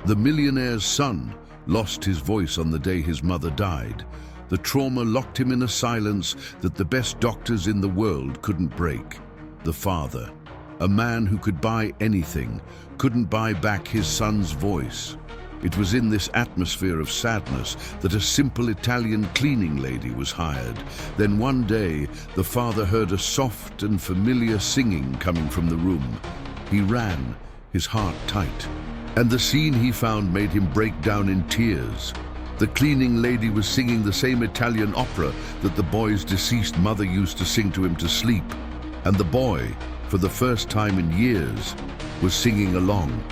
The millionaire's son lost his voice on the day his mother died. The trauma locked him in a silence that the best doctors in the world couldn't break. The father, a man who could buy anything, couldn't buy back his son's voice. It was in this atmosphere of sadness that a simple Italian cleaning lady was hired. Then one day, the father heard a soft and familiar singing coming from the room. He ran, his heart tight, and the scene he found made him break down in tears. The cleaning lady was singing the same Italian opera that the boy's deceased mother used to sing to him to sleep. And the boy, for the first time in years, was singing along.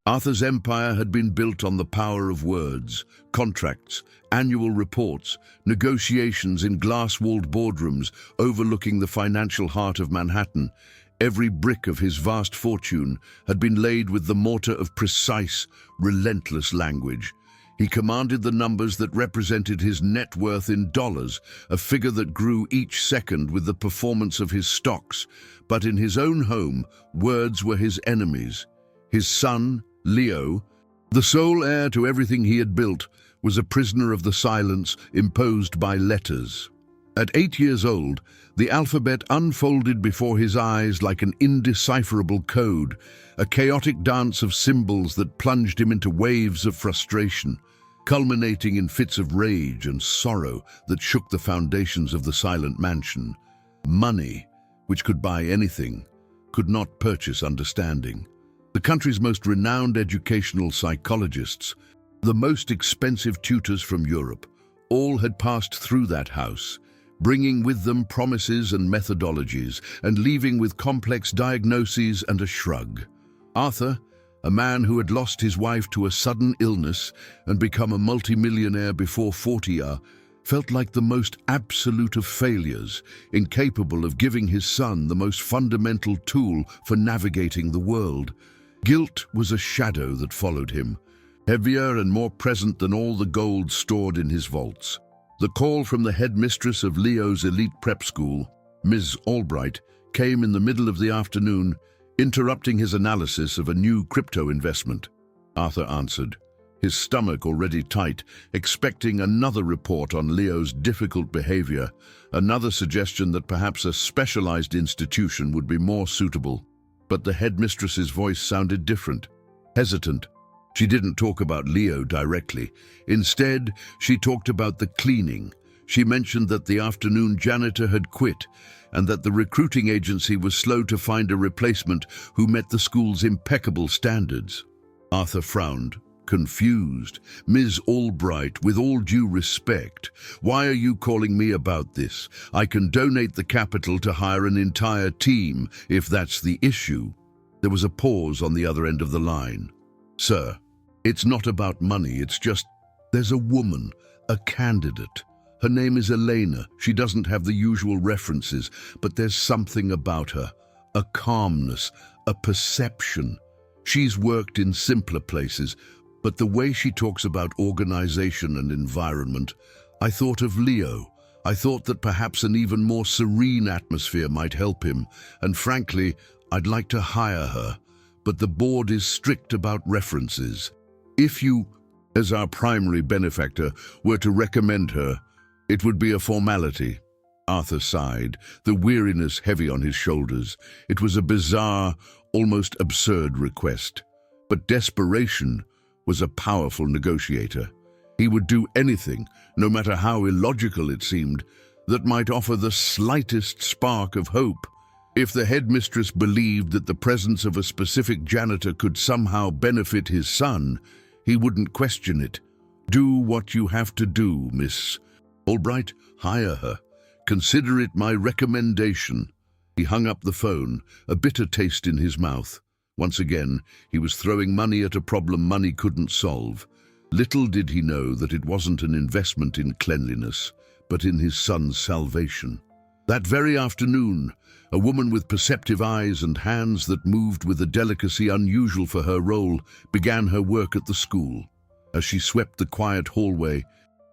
Arthur's empire had been built on the power of words, contracts, annual reports, negotiations in glass-walled boardrooms overlooking the financial heart of Manhattan. Every brick of his vast fortune had been laid with the mortar of precise, relentless language. He commanded the numbers that represented his net worth in dollars, a figure that grew each second with the performance of his stocks. But in his own home, words were his enemies. His son, Leo, the sole heir to everything he had built, was a prisoner of the silence imposed by letters. At 8 years old, the alphabet unfolded before his eyes like an indecipherable code, a chaotic dance of symbols that plunged him into waves of frustration, culminating in fits of rage and sorrow that shook the foundations of the silent mansion. Money, which could buy anything, could not purchase understanding. The country's most renowned educational psychologists, the most expensive tutors from Europe, all had passed through that house, bringing with them promises and methodologies, and leaving with complex diagnoses and a shrug. Arthur, a man who had lost his wife to a sudden illness and become a multimillionaire before 40, felt like the most absolute of failures, incapable of giving his son the most fundamental tool for navigating the world. Guilt was a shadow that followed him, heavier and more present than all the gold stored in his vaults. The call from the headmistress of Leo's elite prep school, Ms. Albright, came in the middle of the afternoon, interrupting his analysis of a new crypto investment. Arthur answered, his stomach already tight, expecting another report on Leo's difficult behavior, another suggestion that perhaps a specialized institution would be more suitable. But the headmistress's voice sounded different, hesitant. She didn't talk about Leo directly. Instead, she talked about the cleaning. She mentioned that the afternoon janitor had quit and that the recruiting agency was slow to find a replacement who met the school's impeccable standards. Arthur frowned, confused. Ms. Albright, with all due respect, why are you calling me about this? I can donate the capital to hire an entire team, if that's the issue. There was a pause on the other end of the line. Sir, it's not about money, it's just, there's a woman, a candidate. Her name is Elena. She doesn't have the usual references, but there's something about her, a calmness, a perception. She's worked in simpler places, but the way she talks about organization and environment, I thought of Leo. I thought that perhaps an even more serene atmosphere might help him, and frankly, I'd like to hire her, but the board is strict about references. If you, as our primary benefactor, were to recommend her, it would be a formality. Arthur sighed, the weariness heavy on his shoulders. It was a bizarre, almost absurd request. But desperation was a powerful negotiator. He would do anything, no matter how illogical it seemed, that might offer the slightest spark of hope. If the headmistress believed that the presence of a specific janitor could somehow benefit his son, he wouldn't question it. Do what you have to do, Miss Albright. Hire her. Consider it my recommendation. He hung up the phone, a bitter taste in his mouth. Once again, he was throwing money at a problem money couldn't solve. Little did he know that it wasn't an investment in cleanliness, but in his son's salvation. That very afternoon, a woman with perceptive eyes and hands that moved with a delicacy unusual for her role began her work at the school. As she swept the quiet hallway,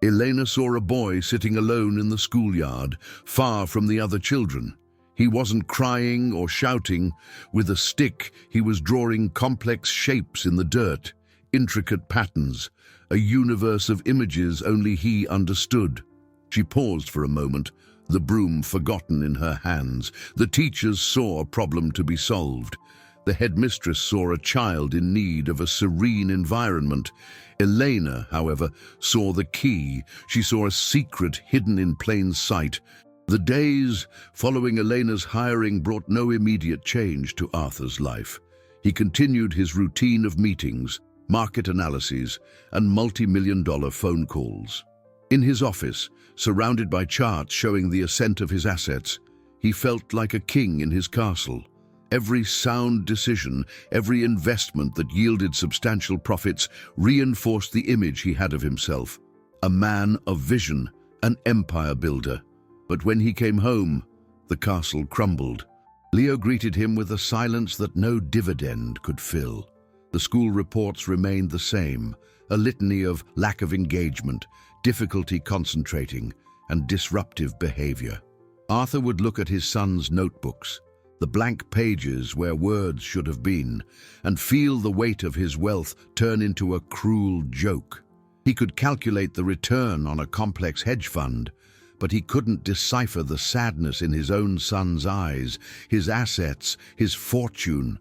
Elena saw a boy sitting alone in the schoolyard, far from the other children. He wasn't crying or shouting. With a stick, he was drawing complex shapes in the dirt. intricate patterns, a universe of images only he understood. She paused for a moment, the broom forgotten in her hands. The teachers saw a problem to be solved. The headmistress saw a child in need of a serene environment. Elena, however, saw the key. She saw a secret hidden in plain sight. The days following Elena's hiring brought no immediate change to Arthur's life. He continued his routine of meetings, market analyses, and multi-million-dollar phone calls. In his office, surrounded by charts showing the ascent of his assets, he felt like a king in his castle. Every sound decision, every investment that yielded substantial profits reinforced the image he had of himself. A man of vision, an empire builder. But when he came home, the castle crumbled. Leo greeted him with a silence that no dividend could fill. The school reports remained the same, a litany of lack of engagement, difficulty concentrating, and disruptive behavior. Arthur would look at his son's notebooks, the blank pages where words should have been, and feel the weight of his wealth turn into a cruel joke. He could calculate the return on a complex hedge fund, but he couldn't decipher the sadness in his own son's eyes, his assets, his fortune.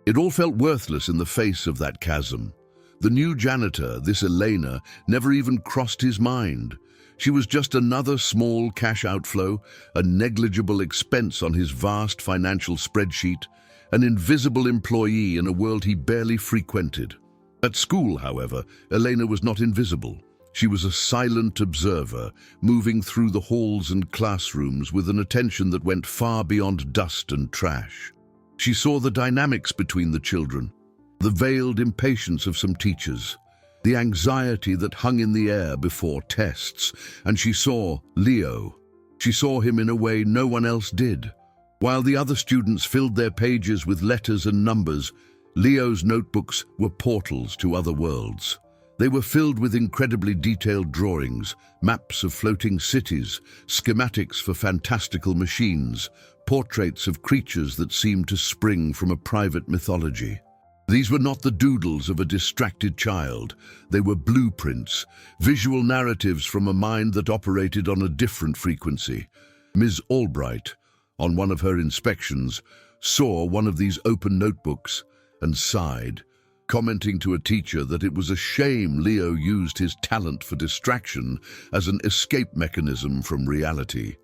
It all felt worthless in the face of that chasm. The new janitor, this Elena, never even crossed his mind. She was just another small cash outflow, a negligible expense on his vast financial spreadsheet, an invisible employee in a world he barely frequented. At school, however, Elena was not invisible. She was a silent observer, moving through the halls and classrooms with an attention that went far beyond dust and trash. She saw the dynamics between the children, the veiled impatience of some teachers, the anxiety that hung in the air before tests, and she saw Leo. She saw him in a way no one else did. While the other students filled their pages with letters and numbers, Leo's notebooks were portals to other worlds. They were filled with incredibly detailed drawings, maps of floating cities, schematics for fantastical machines, portraits of creatures that seemed to spring from a private mythology. These were not the doodles of a distracted child. They were blueprints, visual narratives from a mind that operated on a different frequency. Ms. Albright, on one of her inspections, saw one of these open notebooks and sighed, commenting to a teacher that it was a shame Leo used his talent for distraction as an escape mechanism from reality.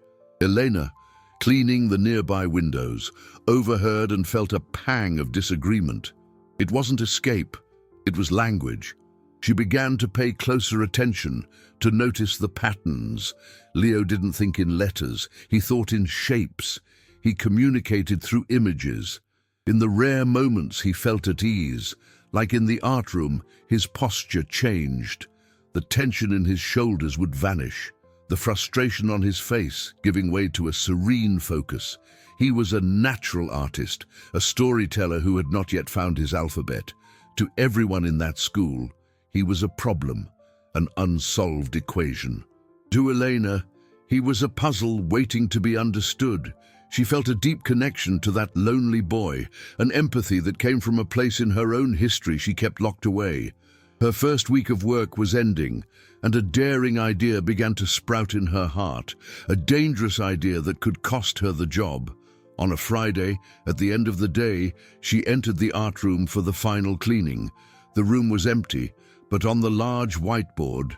Elena, cleaning the nearby windows, overheard and felt a pang of disagreement. It wasn't escape, it was language. She began to pay closer attention, to notice the patterns. Leo didn't think in letters, he thought in shapes. He communicated through images. In the rare moments he felt at ease, like in the art room, his posture changed. The tension in his shoulders would vanish, the frustration on his face giving way to a serene focus. He was a natural artist, a storyteller who had not yet found his alphabet. To everyone in that school, he was a problem, an unsolved equation. To Elena, he was a puzzle waiting to be understood. She felt a deep connection to that lonely boy, an empathy that came from a place in her own history she kept locked away. Her first week of work was ending, and a daring idea began to sprout in her heart, a dangerous idea that could cost her the job. On a Friday, at the end of the day, she entered the art room for the final cleaning. The room was empty, but on the large whiteboard,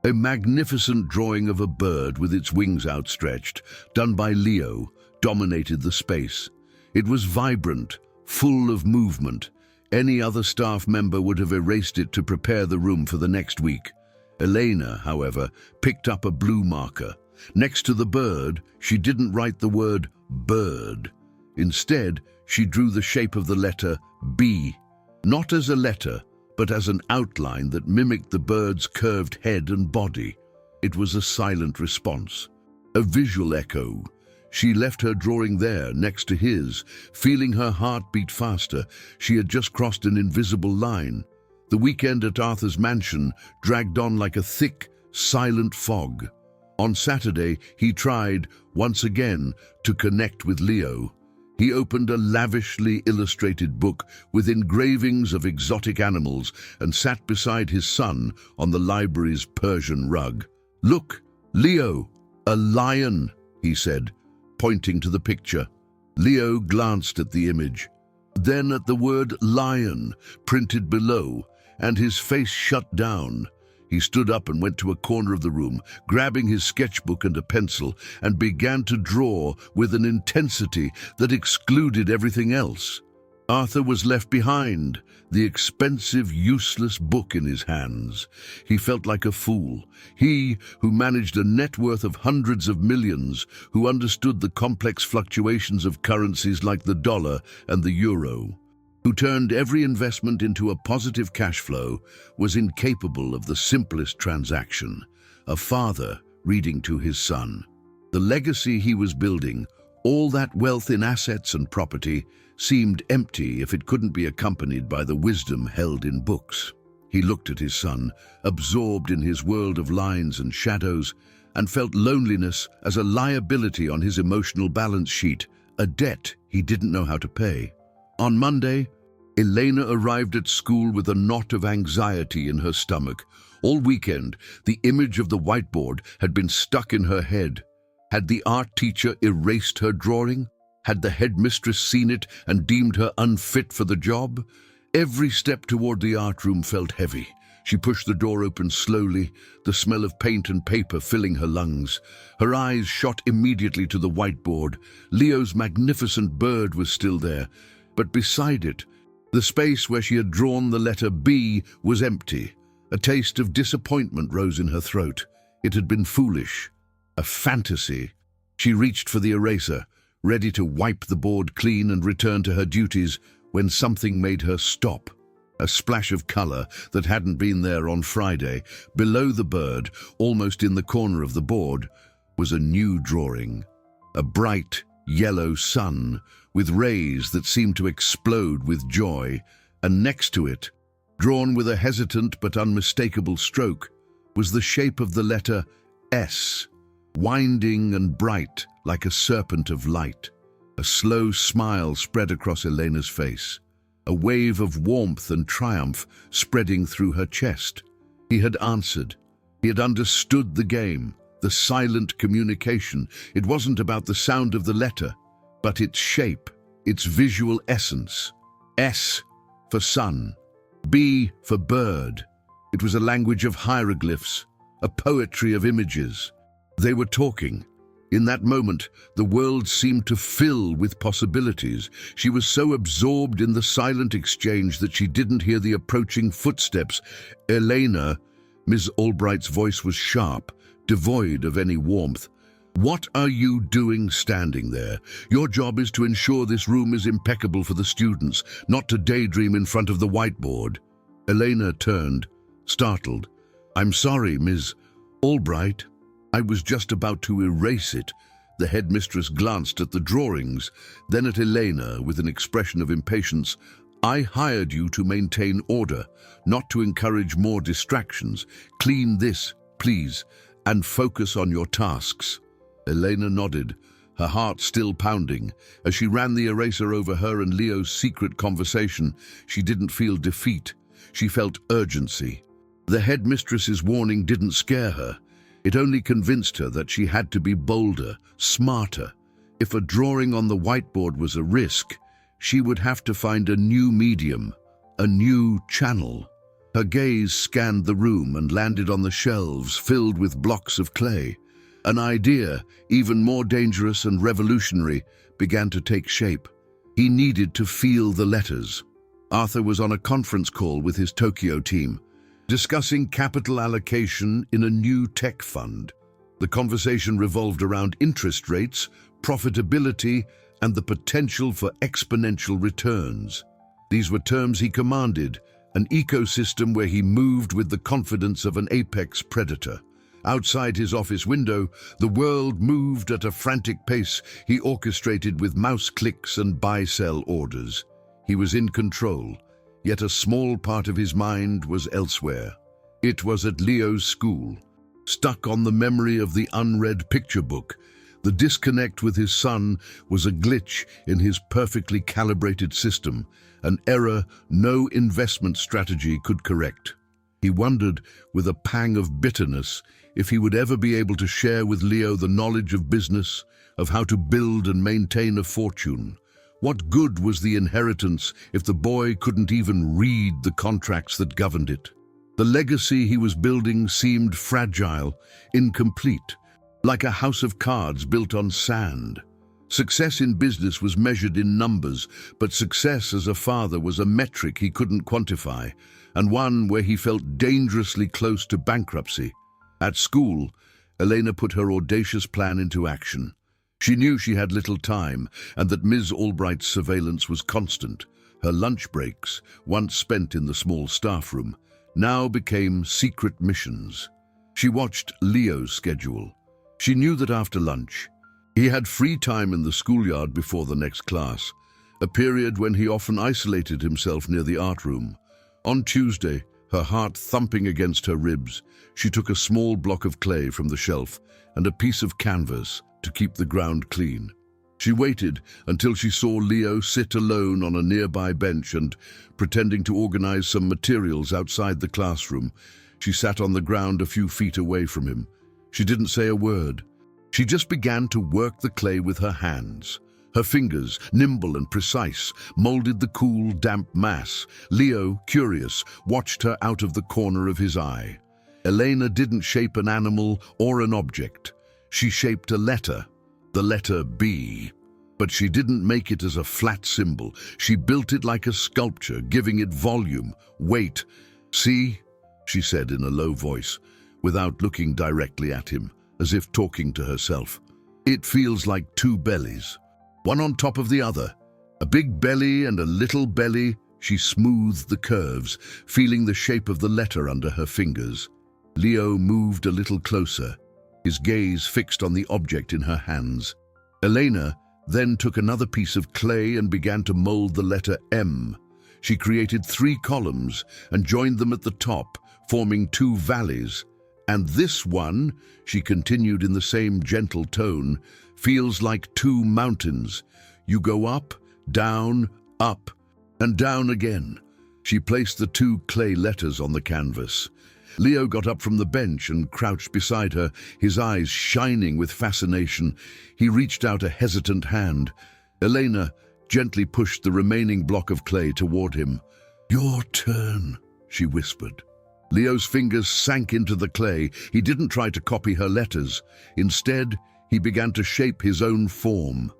a magnificent drawing of a bird with its wings outstretched, done by Leo, dominated the space. It was vibrant, full of movement. Any other staff member would have erased it to prepare the room for the next week. Elena, however, picked up a blue marker. Next to the bird, she didn't write the word bird. Instead, she drew the shape of the letter B, not as a letter, but as an outline that mimicked the bird's curved head and body. It was a silent response, a visual echo. She left her drawing there, next to his, feeling her heart beat faster. She had just crossed an invisible line. The weekend at Arthur's mansion dragged on like a thick, silent fog. On Saturday, he tried, once again, to connect with Leo. He opened a lavishly illustrated book with engravings of exotic animals and sat beside his son on the library's Persian rug. "Look, Leo, a lion," he said, pointing to the picture. Leo glanced at the image, then at the word lion printed below, and his face shut down. He stood up and went to a corner of the room, grabbing his sketchbook and a pencil, and began to draw with an intensity that excluded everything else. Arthur was left behind, the expensive, useless book in his hands. He felt like a fool. He, who managed a net worth of hundreds of millions, who understood the complex fluctuations of currencies like the dollar and the euro, who turned every investment into a positive cash flow, was incapable of the simplest transaction: a father reading to his son. The legacy he was building, all that wealth in assets and property, seemed empty if it couldn't be accompanied by the wisdom held in books. He looked at his son, absorbed in his world of lines and shadows, and felt loneliness as a liability on his emotional balance sheet, a debt he didn't know how to pay. On Monday, Elena arrived at school with a knot of anxiety in her stomach. All weekend, the image of the whiteboard had been stuck in her head. Had the art teacher erased her drawing? Had the headmistress seen it and deemed her unfit for the job? Every step toward the art room felt heavy. She pushed the door open slowly, the smell of paint and paper filling her lungs. Her eyes shot immediately to the whiteboard. Leo's magnificent bird was still there, but beside it, the space where she had drawn the letter B was empty. A taste of disappointment rose in her throat. It had been foolish, a fantasy. She reached for the eraser, ready to wipe the board clean and return to her duties, when something made her stop. A splash of color that hadn't been there on Friday. Below the bird, almost in the corner of the board, was a new drawing. A bright, yellow sun, with rays that seemed to explode with joy, and next to it, drawn with a hesitant but unmistakable stroke, was the shape of the letter S, winding and bright like a serpent of light. A slow smile spread across Elena's face, a wave of warmth and triumph spreading through her chest. He had answered. He had understood the game, the silent communication. It wasn't about the sound of the letter, but its shape, its visual essence. S for sun, B for bird. It was a language of hieroglyphs, a poetry of images. They were talking. In that moment, the world seemed to fill with possibilities. She was so absorbed in the silent exchange that she didn't hear the approaching footsteps. "Elena," Ms. Albright's voice was sharp, devoid of any warmth. "What are you doing standing there? Your job is to ensure this room is impeccable for the students, not to daydream in front of the whiteboard." Elena turned, startled. "I'm sorry, Ms. Albright. I was just about to erase it." The headmistress glanced at the drawings, then at Elena with an expression of impatience. "I hired you to maintain order, not to encourage more distractions. Clean this, please, and focus on your tasks." Elena nodded, her heart still pounding. As she ran the eraser over her and Leo's secret conversation, she didn't feel defeat. She felt urgency. The headmistress's warning didn't scare her. It only convinced her that she had to be bolder, smarter. If a drawing on the whiteboard was a risk, she would have to find a new medium, a new channel. Her gaze scanned the room and landed on the shelves filled with blocks of clay. An idea, even more dangerous and revolutionary, began to take shape. He needed to feel the letters. Arthur was on a conference call with his Tokyo team, discussing capital allocation in a new tech fund. The conversation revolved around interest rates, profitability, and the potential for exponential returns. These were terms he commanded, an ecosystem where he moved with the confidence of an apex predator. Outside his office window, the world moved at a frantic pace he orchestrated with mouse clicks and buy-sell orders. He was in control, yet a small part of his mind was elsewhere. It was at Leo's school, stuck on the memory of the unread picture book, The disconnect with his son was a glitch in his perfectly calibrated system, an error no investment strategy could correct. He wondered, with a pang of bitterness, if he would ever be able to share with Leo the knowledge of business, of how to build and maintain a fortune. What good was the inheritance if the boy couldn't even read the contracts that governed it? The legacy he was building seemed fragile, incomplete, like a house of cards built on sand. Success in business was measured in numbers, but success as a father was a metric he couldn't quantify, and one where he felt dangerously close to bankruptcy. At school, Elena put her audacious plan into action. She knew she had little time, and that Ms. Albright's surveillance was constant. Her lunch breaks, once spent in the small staff room, now became secret missions. She watched Leo's schedule. She knew that after lunch, he had free time in the schoolyard before the next class, a period when he often isolated himself near the art room. On Tuesday, her heart thumping against her ribs, she took a small block of clay from the shelf and a piece of canvas to keep the ground clean. She waited until she saw Leo sit alone on a nearby bench and, pretending to organize some materials outside the classroom, she sat on the ground a few feet away from him. She didn't say a word. She just began to work the clay with her hands. Her fingers, nimble and precise, molded the cool, damp mass. Leo, curious, watched her out of the corner of his eye. Elena didn't shape an animal or an object. She shaped a letter, the letter B. But she didn't make it as a flat symbol. She built it like a sculpture, giving it volume, weight. "See?" she said in a low voice, without looking directly at him, as if talking to herself. "It feels like two bellies, one on top of the other. A big belly and a little belly." She smoothed the curves, feeling the shape of the letter under her fingers. Leo moved a little closer, his gaze fixed on the object in her hands. Elena then took another piece of clay and began to mold the letter M. She created 3 columns and joined them at the top, forming 2 valleys. "And this one," she continued in the same gentle tone, "feels like 2 mountains. You go up, and down again." She placed the 2 clay letters on the canvas. Leo got up from the bench and crouched beside her, his eyes shining with fascination. He reached out a hesitant hand. Elena gently pushed the remaining block of clay toward him. "Your turn," she whispered. Leo's fingers sank into the clay. He didn't try to copy her letters. Instead, he began to shape his own form,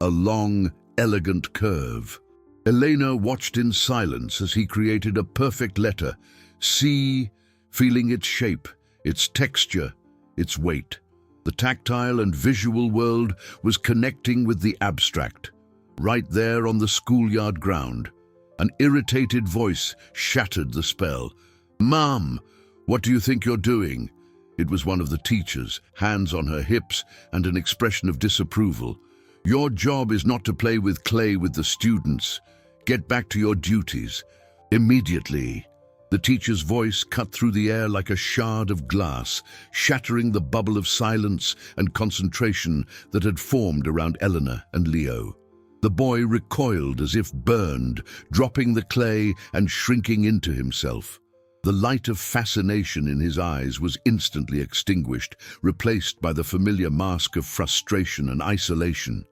a long, elegant curve. Elena watched in silence as he created a perfect letter, C, feeling its shape, its texture, its weight. The tactile and visual world was connecting with the abstract. Right there on the schoolyard ground, an irritated voice shattered the spell. "Mom, what do you think you're doing?" It was one of the teachers, hands on her hips and an expression of disapproval. "Your job is not to play with clay with the students. Get back to your duties. Immediately." The teacher's voice cut through the air like a shard of glass, shattering the bubble of silence and concentration that had formed around Eleanor and Leo. The boy recoiled as if burned, dropping the clay and shrinking into himself. The light of fascination in his eyes was instantly extinguished, replaced by the familiar mask of frustration and isolation.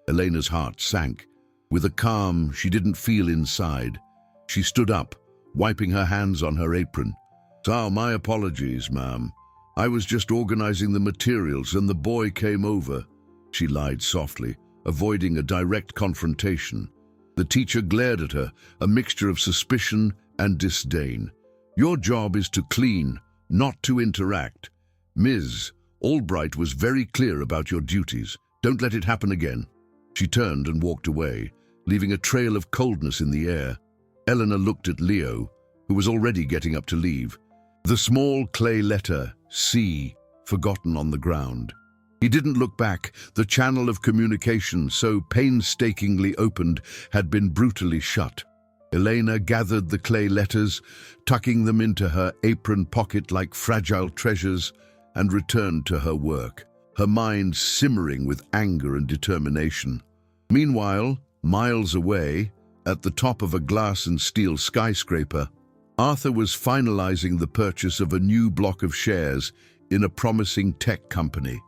Elena's heart sank. With a calm she didn't feel inside, she stood up, wiping her hands on her apron. "So, my apologies, ma'am. I was just organizing the materials and the boy came over," she lied softly, avoiding a direct confrontation. The teacher glared at her, a mixture of suspicion and disdain. "Your job is to clean, not to interact. Ms. Albright was very clear about your duties. Don't let it happen again." She turned and walked away, leaving a trail of coldness in the air. Eleanor looked at Leo, who was already getting up to leave. The small clay letter, C, forgotten on the ground. He didn't look back. The channel of communication, so painstakingly opened, had been brutally shut. Elena gathered the clay letters, tucking them into her apron pocket like fragile treasures, and returned to her work. her mind simmering with anger and determination. Meanwhile, miles away, at the top of a glass and steel skyscraper, Arthur was finalizing the purchase of a new block of shares in a promising tech company.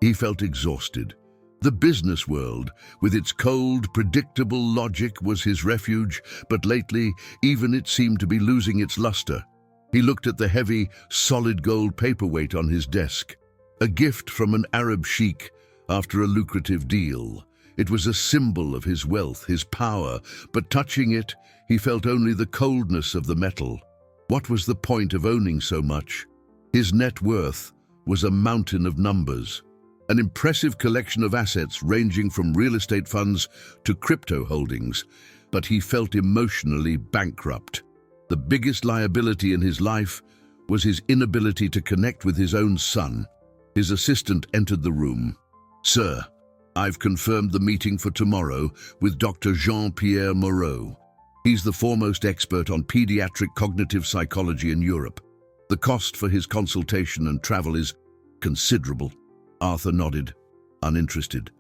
He felt exhausted. The business world, with its cold, predictable logic, was his refuge, but lately, even it seemed to be losing its luster. He looked at the heavy, solid gold paperweight on his desk, a gift from an Arab sheikh after a lucrative deal. It was a symbol of his wealth, his power, but touching it, he felt only the coldness of the metal. What was the point of owning so much? His net worth was a mountain of numbers, an impressive collection of assets ranging from real estate funds to crypto holdings, but he felt emotionally bankrupt. The biggest liability in his life was his inability to connect with his own son. His assistant entered the room. "Sir, I've confirmed the meeting for tomorrow with Dr. Jean-Pierre Moreau. He's the foremost expert on pediatric cognitive psychology in Europe. The cost for his consultation and travel is considerable." Arthur nodded, uninterested.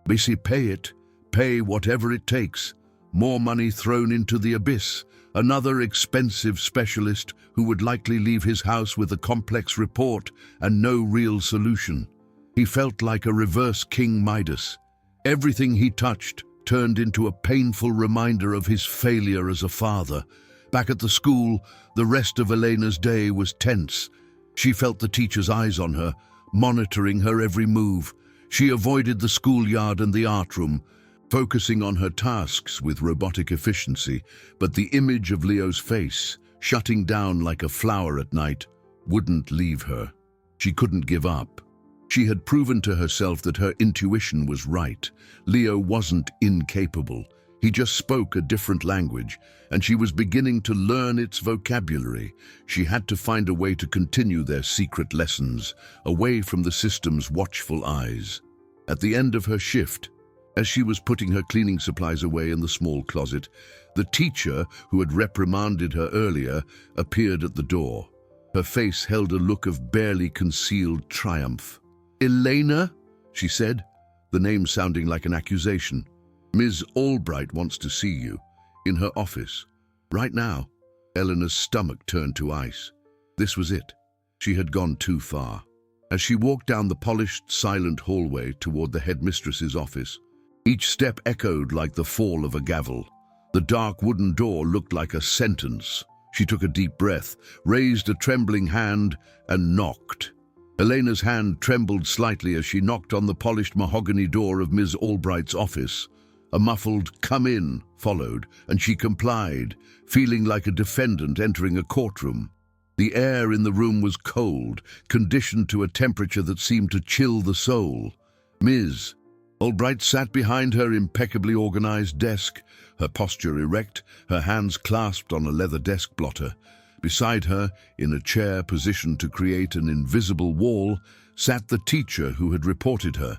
"Missy, pay it. Pay whatever it takes. More money thrown into the abyss. Another expensive specialist who would likely leave his house with a complex report and no real solution." He felt like a reverse King Midas. Everything he touched turned into a painful reminder of his failure as a father. Back at the school, the rest of Elena's day was tense. She felt the teacher's eyes on her, monitoring her every move. She avoided the schoolyard and the art room, focusing on her tasks with robotic efficiency, but the image of Leo's face, shutting down like a flower at night, wouldn't leave her. She couldn't give up. She had proven to herself that her intuition was right. Leo wasn't incapable. He just spoke a different language, and she was beginning to learn its vocabulary. She had to find a way to continue their secret lessons, away from the system's watchful eyes. At the end of her shift, as she was putting her cleaning supplies away in the small closet, the teacher who had reprimanded her earlier appeared at the door. Her face held a look of barely concealed triumph. "Elena?" she said, the name sounding like an accusation. "Ms. Albright wants to see you, in her office. Right now." Eleanor's stomach turned to ice. This was it. She had gone too far. As she walked down the polished, silent hallway toward the headmistress's office, each step echoed like the fall of a gavel. The dark wooden door looked like a sentence. She took a deep breath, raised a trembling hand, and knocked. Elena's hand trembled slightly as she knocked on the polished mahogany door of Ms. Albright's office. A muffled "come in" followed, and she complied, feeling like a defendant entering a courtroom. The air in the room was cold, conditioned to a temperature that seemed to chill the soul. Ms. Albright sat behind her impeccably organized desk, her posture erect, her hands clasped on a leather desk blotter. Beside her, in a chair positioned to create an invisible wall, sat the teacher who had reported her,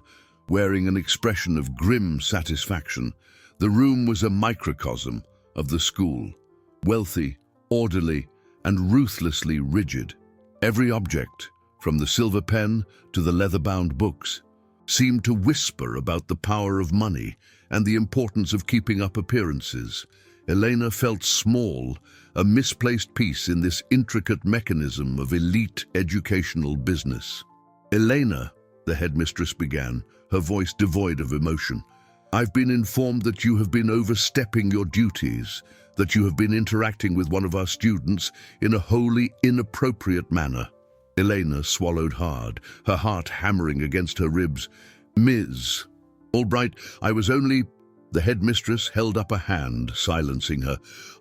wearing an expression of grim satisfaction. The room was a microcosm of the school, wealthy, orderly, and ruthlessly rigid. Every object, from the silver pen to the leather-bound books, seemed to whisper about the power of money and the importance of keeping up appearances. Elena felt small, a misplaced piece in this intricate mechanism of elite educational business. "Elena," the headmistress began, her voice devoid of emotion, "I've been informed that you have been overstepping your duties, that you have been interacting with one of our students in a wholly inappropriate manner." Elena swallowed hard, her heart hammering against her ribs. "Ms. Albright, I was only—" The headmistress held up a hand, silencing her.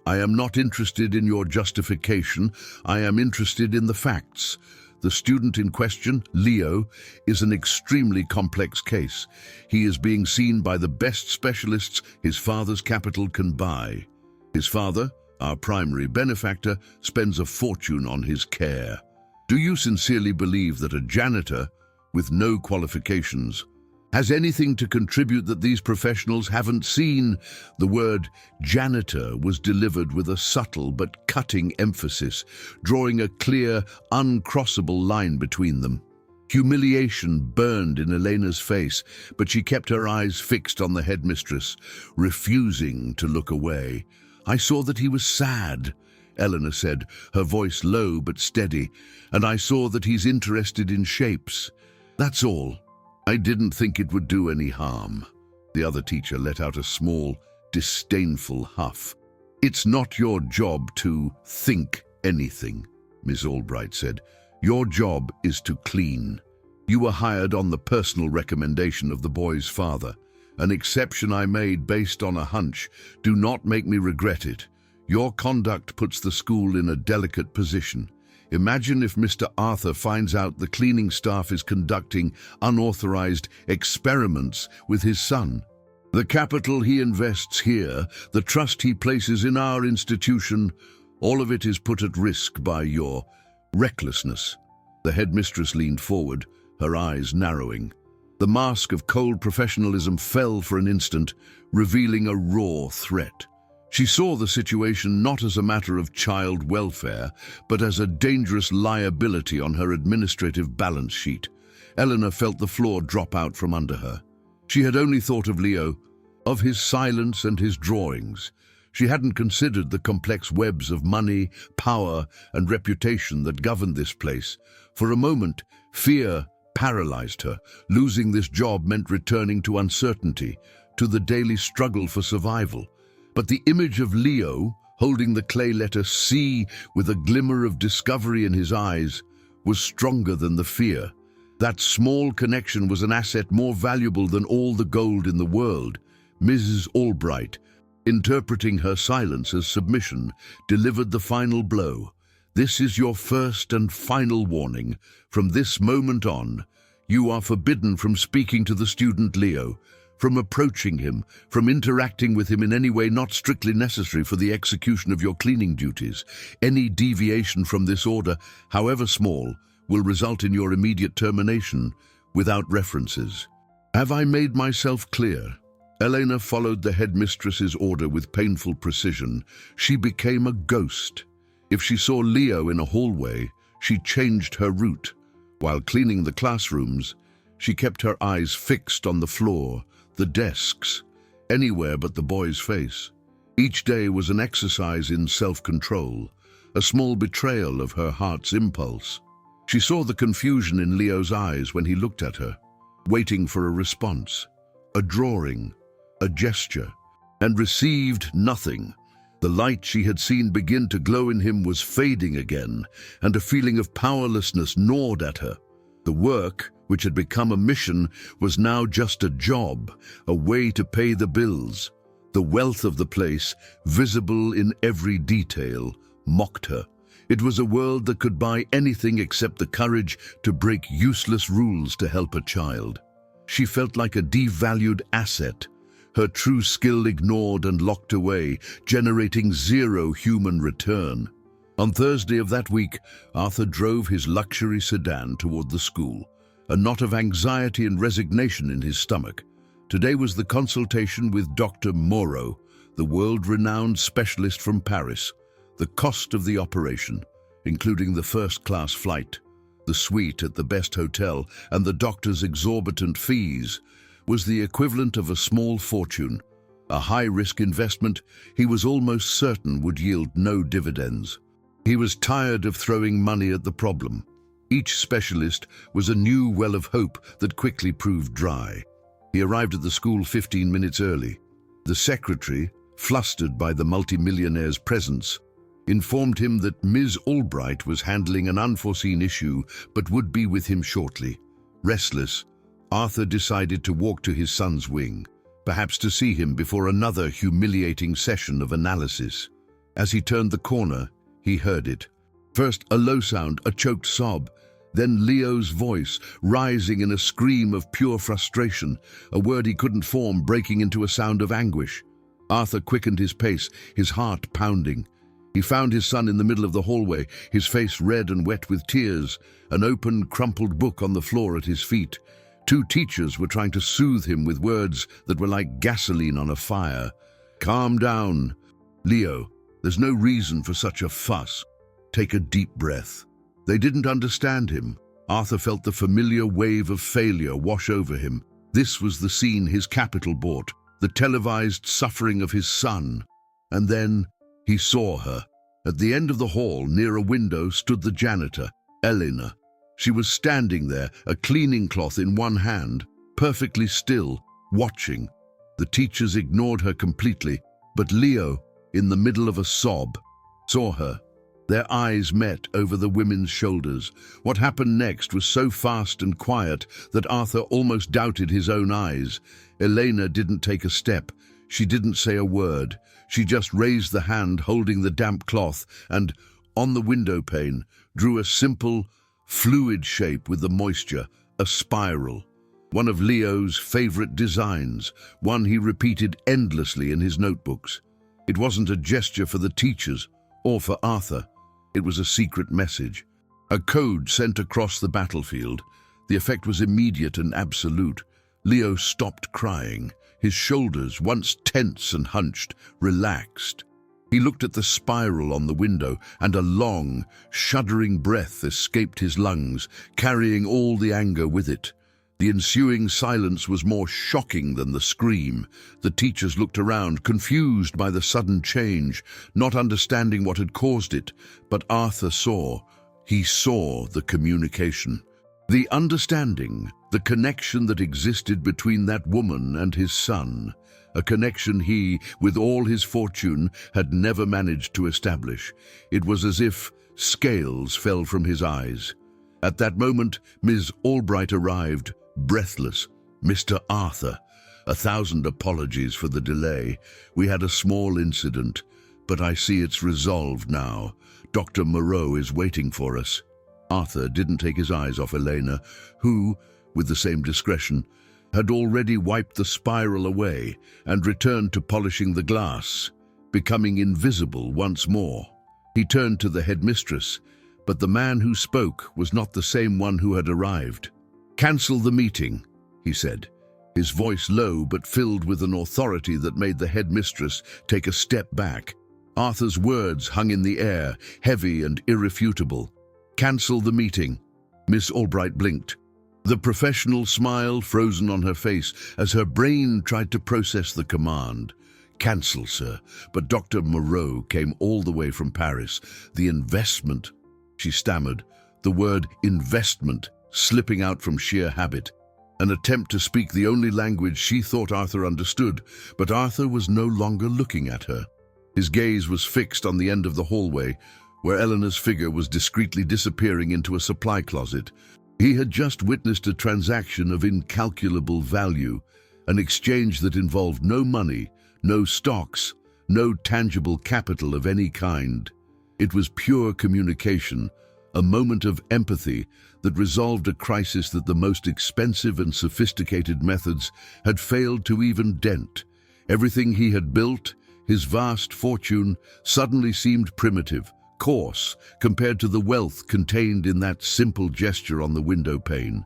"I am not interested in your justification. I am interested in the facts. The student in question, Leo, is an extremely complex case. He is being seen by the best specialists his father's capital can buy. His father, our primary benefactor, spends a fortune on his care. Do you sincerely believe that a janitor, with no qualifications, has anything to contribute that these professionals haven't seen?" The word janitor was delivered with a subtle but cutting emphasis, drawing a clear, uncrossable line between them. Humiliation burned in Elena's face, but she kept her eyes fixed on the headmistress, refusing to look away. "I saw that he was sad," Eleanor said, her voice low but steady, "and I saw that he's interested in shapes. That's all. I didn't think it would do any harm." The other teacher let out a small, disdainful huff. "It's not your job to think anything," Miss Albright said. "Your job is to clean. You were hired on the personal recommendation of the boy's father. An exception I made based on a hunch. Do not make me regret it. Your conduct puts the school in a delicate position. Imagine if Mr. Arthur finds out the cleaning staff is conducting unauthorized experiments with his son. The capital he invests here, the trust he places in our institution, all of it is put at risk by your recklessness." The headmistress leaned forward, her eyes narrowing. The mask of cold professionalism fell for an instant, revealing a raw threat. She saw the situation not as a matter of child welfare, but as a dangerous liability on her administrative balance sheet. Eleanor felt the floor drop out from under her. She had only thought of Leo, of his silence and his drawings. She hadn't considered the complex webs of money, power, and reputation that governed this place. For a moment, fear paralyzed her. Losing this job meant returning to uncertainty, to the daily struggle for survival. But the image of Leo, holding the clay letter C with a glimmer of discovery in his eyes, was stronger than the fear. That small connection was an asset more valuable than all the gold in the world. Mrs. Albright, interpreting her silence as submission, delivered the final blow. "This is your first and final warning. From this moment on, you are forbidden from speaking to the student Leo, from approaching him, from interacting with him in any way not strictly necessary for the execution of your cleaning duties. Any deviation from this order, however small, will result in your immediate termination, without references. Have I made myself clear?" Elena followed the headmistress's order with painful precision. She became a ghost. If she saw Leo in a hallway, she changed her route. While cleaning the classrooms, she kept her eyes fixed on the floor, the desks, anywhere but the boy's face. Each day was an exercise in self-control, a small betrayal of her heart's impulse. She saw the confusion in Leo's eyes when he looked at her, waiting for a response, a drawing, a gesture, and received nothing. The light she had seen begin to glow in him was fading again, and a feeling of powerlessness gnawed at her. The work, which had become a mission, was now just a job, a way to pay the bills. The wealth of the place, visible in every detail, mocked her. It was a world that could buy anything except the courage to break useless rules to help a child. She felt like a devalued asset, her true skill ignored and locked away, generating zero human return. On Thursday of that week, Arthur drove his luxury sedan toward the school, a knot of anxiety and resignation in his stomach. Today was the consultation with Dr. Moreau, the world-renowned specialist from Paris. The cost of the operation, including the first-class flight, the suite at the best hotel, and the doctor's exorbitant fees, was the equivalent of a small fortune. A high-risk investment he was almost certain would yield no dividends. He was tired of throwing money at the problem. Each specialist was a new well of hope that quickly proved dry. He arrived at the school 15 minutes early. The secretary, flustered by the multimillionaire's presence, informed him that Ms. Albright was handling an unforeseen issue but would be with him shortly. Restless, Arthur decided to walk to his son's wing, perhaps to see him before another humiliating session of analysis. As he turned the corner, he heard it. First a low sound, a choked sob, then Leo's voice, rising in a scream of pure frustration, a word he couldn't form breaking into a sound of anguish. Arthur quickened his pace, his heart pounding. He found his son in the middle of the hallway, his face red and wet with tears, an open, crumpled book on the floor at his feet. Two teachers were trying to soothe him with words that were like gasoline on a fire. "Calm down, Leo. There's no reason for such a fuss. Take a deep breath." They didn't understand him. Arthur felt the familiar wave of failure wash over him. This was the scene his capital bought, the televised suffering of his son. And then he saw her. At the end of the hall, near a window, stood the janitor, Elena. She was standing there, a cleaning cloth in one hand, perfectly still, watching. The teachers ignored her completely, but Leo, in the middle of a sob, saw her. Their eyes met over the women's shoulders. What happened next was so fast and quiet that Arthur almost doubted his own eyes. Elena didn't take a step. She didn't say a word. She just raised the hand holding the damp cloth and, on the window pane, drew a simple, fluid shape with the moisture, a spiral. One of Leo's favorite designs, one he repeated endlessly in his notebooks. It wasn't a gesture for the teachers or for Arthur. It was a secret message, a code sent across the battlefield. The effect was immediate and absolute. Leo stopped crying. His shoulders, once tense and hunched, relaxed. He looked at the spiral on the window, and a long, shuddering breath escaped his lungs, carrying all the anger with it. The ensuing silence was more shocking than the scream. The teachers looked around, confused by the sudden change, not understanding what had caused it. But Arthur saw. He saw the communication. The understanding, the connection that existed between that woman and his son. A connection he, with all his fortune, had never managed to establish. It was as if scales fell from his eyes. At that moment, Ms. Albright arrived, breathless. "Mr. Arthur, 1,000 apologies for the delay. We had a small incident, but I see it's resolved now. Dr. Moreau is waiting for us." Arthur didn't take his eyes off Elena, who, with the same discretion, had already wiped the spiral away and returned to polishing the glass, becoming invisible once more. He turned to the headmistress, but the man who spoke was not the same one who had arrived. "Cancel the meeting," he said, his voice low but filled with an authority that made the headmistress take a step back. Arthur's words hung in the air, heavy and irrefutable. "Cancel the meeting." Miss Albright blinked. The professional smile frozen on her face as her brain tried to process the command. "Cancel, sir, but Dr. Moreau came all the way from Paris. The investment," she stammered, the word investment slipping out from sheer habit. An attempt to speak the only language she thought Arthur understood, but Arthur was no longer looking at her. His gaze was fixed on the end of the hallway, where Eleanor's figure was discreetly disappearing into a supply closet. He had just witnessed a transaction of incalculable value, an exchange that involved no money, no stocks, no tangible capital of any kind. It was pure communication, a moment of empathy that resolved a crisis that the most expensive and sophisticated methods had failed to even dent. Everything he had built, his vast fortune, suddenly seemed primitive, coarse, compared to the wealth contained in that simple gesture on the window pane.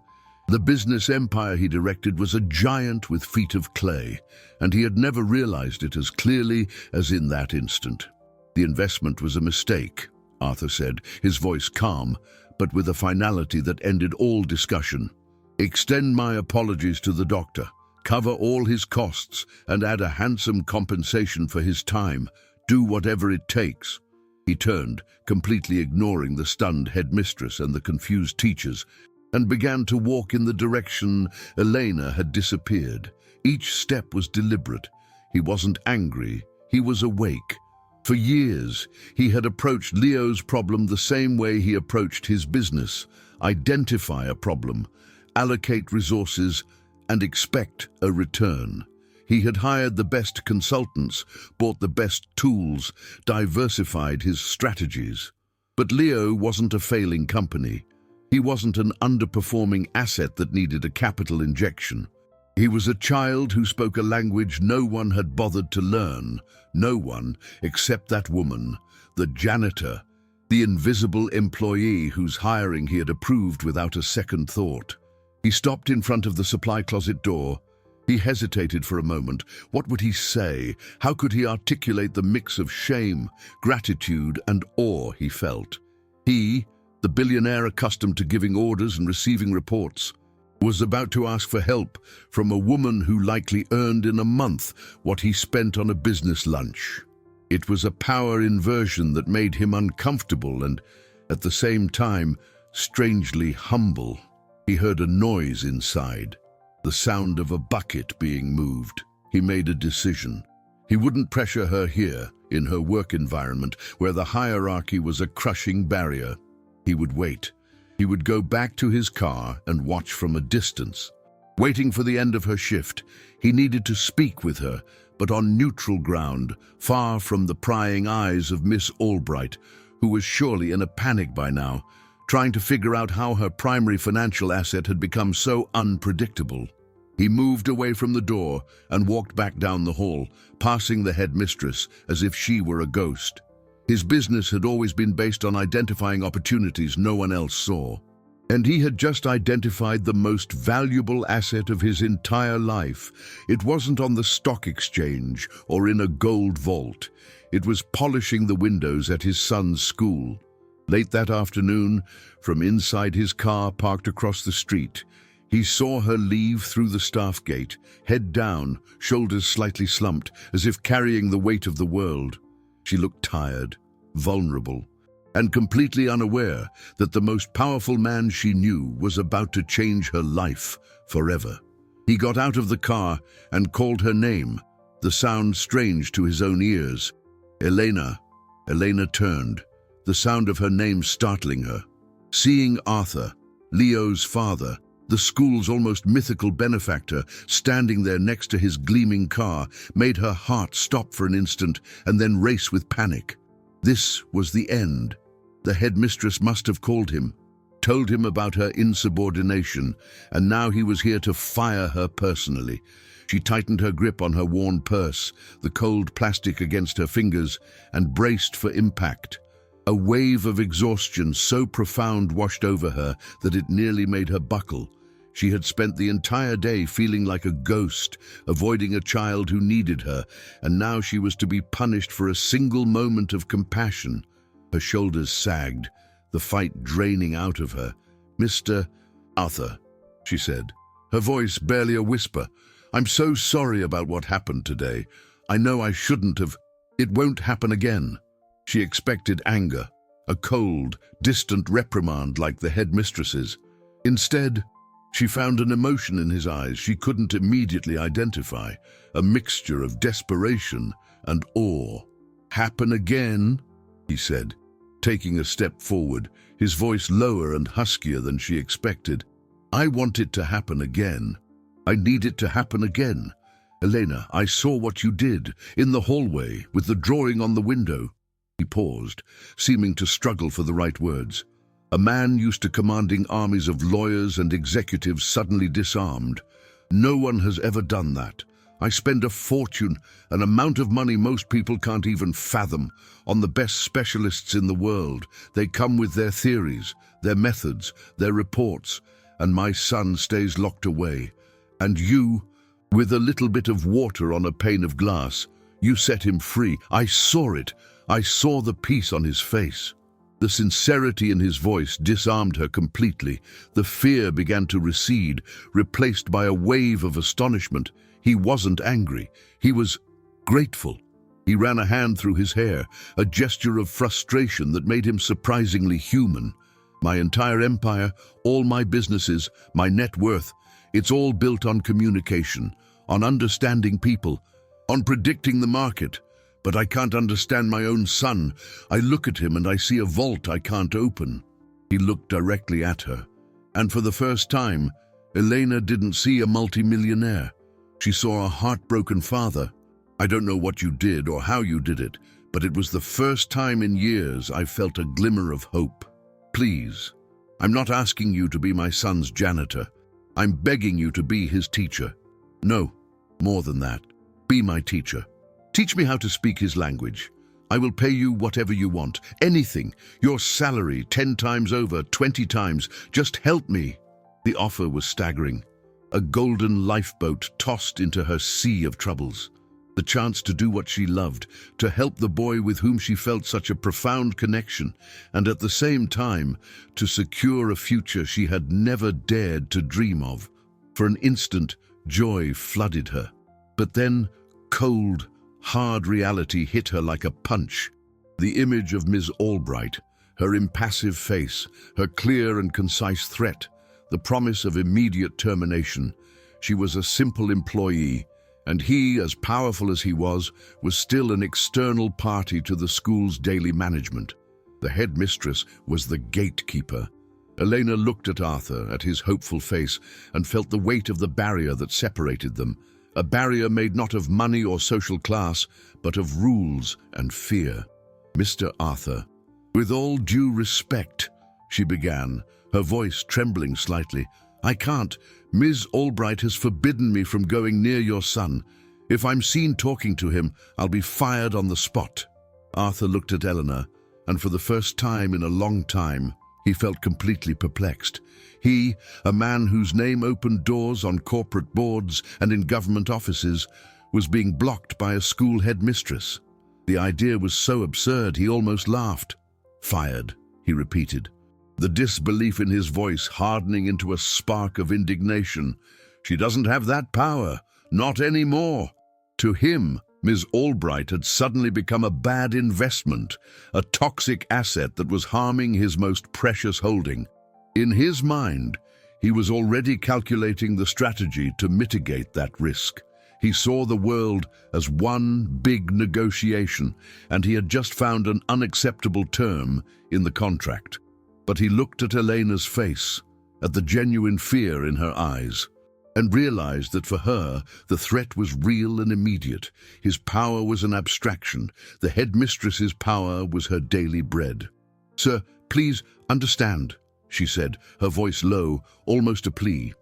The business empire he directed was a giant with feet of clay, and he had never realized it as clearly as in that instant. "The investment was a mistake," Arthur said, his voice calm, but with a finality that ended all discussion. "Extend my apologies to the doctor, cover all his costs, and add a handsome compensation for his time. Do whatever it takes." He turned, completely ignoring the stunned headmistress and the confused teachers, and began to walk in the direction Elena had disappeared. Each step was deliberate. He wasn't angry, he was awake. For years, he had approached Leo's problem the same way he approached his business: identify a problem, allocate resources, and expect a return. He had hired the best consultants, bought the best tools, diversified his strategies. But Leo wasn't a failing company. He wasn't an underperforming asset that needed a capital injection. He was a child who spoke a language no one had bothered to learn, no one except that woman, the janitor, the invisible employee whose hiring he had approved without a second thought. He stopped in front of the supply closet door. He hesitated for a moment. What would he say? How could he articulate the mix of shame, gratitude, and awe he felt? He, The billionaire, accustomed to giving orders and receiving reports, was about to ask for help from a woman who likely earned in a month what he spent on a business lunch. It was a power inversion that made him uncomfortable and, at the same time, strangely humble. He heard a noise inside, the sound of a bucket being moved. He made a decision. He wouldn't pressure her here, in her work environment, where the hierarchy was a crushing barrier. He would wait. He would go back to his car and watch from a distance. Waiting for the end of her shift, he needed to speak with her, but on neutral ground, far from the prying eyes of Miss Albright, who was surely in a panic by now, trying to figure out how her primary financial asset had become so unpredictable. He moved away from the door and walked back down the hall, passing the headmistress as if she were a ghost. His business had always been based on identifying opportunities no one else saw. And he had just identified the most valuable asset of his entire life. It wasn't on the stock exchange or in a gold vault. It was polishing the windows at his son's school. Late that afternoon, from inside his car parked across the street, he saw her leave through the staff gate, head down, shoulders slightly slumped, as if carrying the weight of the world. She looked tired, vulnerable, and completely unaware that the most powerful man she knew was about to change her life forever. He got out of the car and called her name, the sound strange to his own ears. Elena. Elena turned, the sound of her name startling her. Seeing Arthur, Leo's father, the school's almost mythical benefactor, standing there next to his gleaming car, made her heart stop for an instant and then race with panic. This was the end. The headmistress must have called him, told him about her insubordination, and now he was here to fire her personally. She tightened her grip on her worn purse, the cold plastic against her fingers, and braced for impact. A wave of exhaustion so profound washed over her that it nearly made her buckle. She had spent the entire day feeling like a ghost, avoiding a child who needed her, and now she was to be punished for a single moment of compassion. Her shoulders sagged, the fight draining out of her. "Mr. Arthur," she said, her voice barely a whisper. "I'm so sorry about what happened today. I know I shouldn't have. It won't happen again." She expected anger, a cold, distant reprimand like the headmistress's. Instead, she found an emotion in his eyes she couldn't immediately identify, a mixture of desperation and awe. "Happen again?" he said, taking a step forward, his voice lower and huskier than she expected. "I want it to happen again. I need it to happen again. Elena, I saw what you did, in the hallway, with the drawing on the window." He paused, seeming to struggle for the right words. A man used to commanding armies of lawyers and executives suddenly disarmed. "No one has ever done that. I spend a fortune, an amount of money most people can't even fathom, on the best specialists in the world. They come with their theories, their methods, their reports, and my son stays locked away. And you, with a little bit of water on a pane of glass, you set him free. I saw it. I saw the peace on his face." The sincerity in his voice disarmed her completely. The fear began to recede, replaced by a wave of astonishment. He wasn't angry. He was grateful. He ran a hand through his hair, a gesture of frustration that made him surprisingly human. "My entire empire, all my businesses, my net worth, it's all built on communication, on understanding people, on predicting the market. But I can't understand my own son. I look at him and I see a vault I can't open." He looked directly at her, and for the first time, Elena didn't see a multimillionaire. She saw a heartbroken father. "I don't know what you did or how you did it, but it was the first time in years I felt a glimmer of hope. Please, I'm not asking you to be my son's janitor. I'm begging you to be his teacher. No, more than that. Be my teacher. Teach me how to speak his language. I will pay you whatever you want, anything, your salary 10 times over, 20 times. Just help me." The offer was staggering, a golden lifeboat tossed into her sea of troubles. The chance to do what she loved, to help the boy with whom she felt such a profound connection, and at the same time, to secure a future she had never dared to dream of. For an instant, joy flooded her. But then, cold, hard reality hit her like a punch. The image of Ms. Albright, her impassive face, her clear and concise threat, the promise of immediate termination. She was a simple employee, and he, as powerful as he was still an external party to the school's daily management. The headmistress was the gatekeeper. Elena looked at Arthur, at his hopeful face, and felt the weight of the barrier that separated them, a barrier made not of money or social class, but of rules and fear. "Mr. Arthur, with all due respect," she began, her voice trembling slightly, "I can't. Ms. Albright has forbidden me from going near your son. If I'm seen talking to him, I'll be fired on the spot." Arthur looked at Eleanor, and for the first time in a long time, he felt completely perplexed. He, a man whose name opened doors on corporate boards and in government offices, was being blocked by a school headmistress. The idea was so absurd he almost laughed. "Fired," he repeated, the disbelief in his voice hardening into a spark of indignation. "She doesn't have that power, not anymore." To him, Ms. Albright had suddenly become a bad investment, a toxic asset that was harming his most precious holding. In his mind, he was already calculating the strategy to mitigate that risk. He saw the world as one big negotiation, and he had just found an unacceptable term in the contract. But he looked at Elena's face, at the genuine fear in her eyes, and realized that for her, the threat was real and immediate. His power was an abstraction. The headmistress's power was her daily bread. "Sir, please understand," she said, her voice low, almost a plea.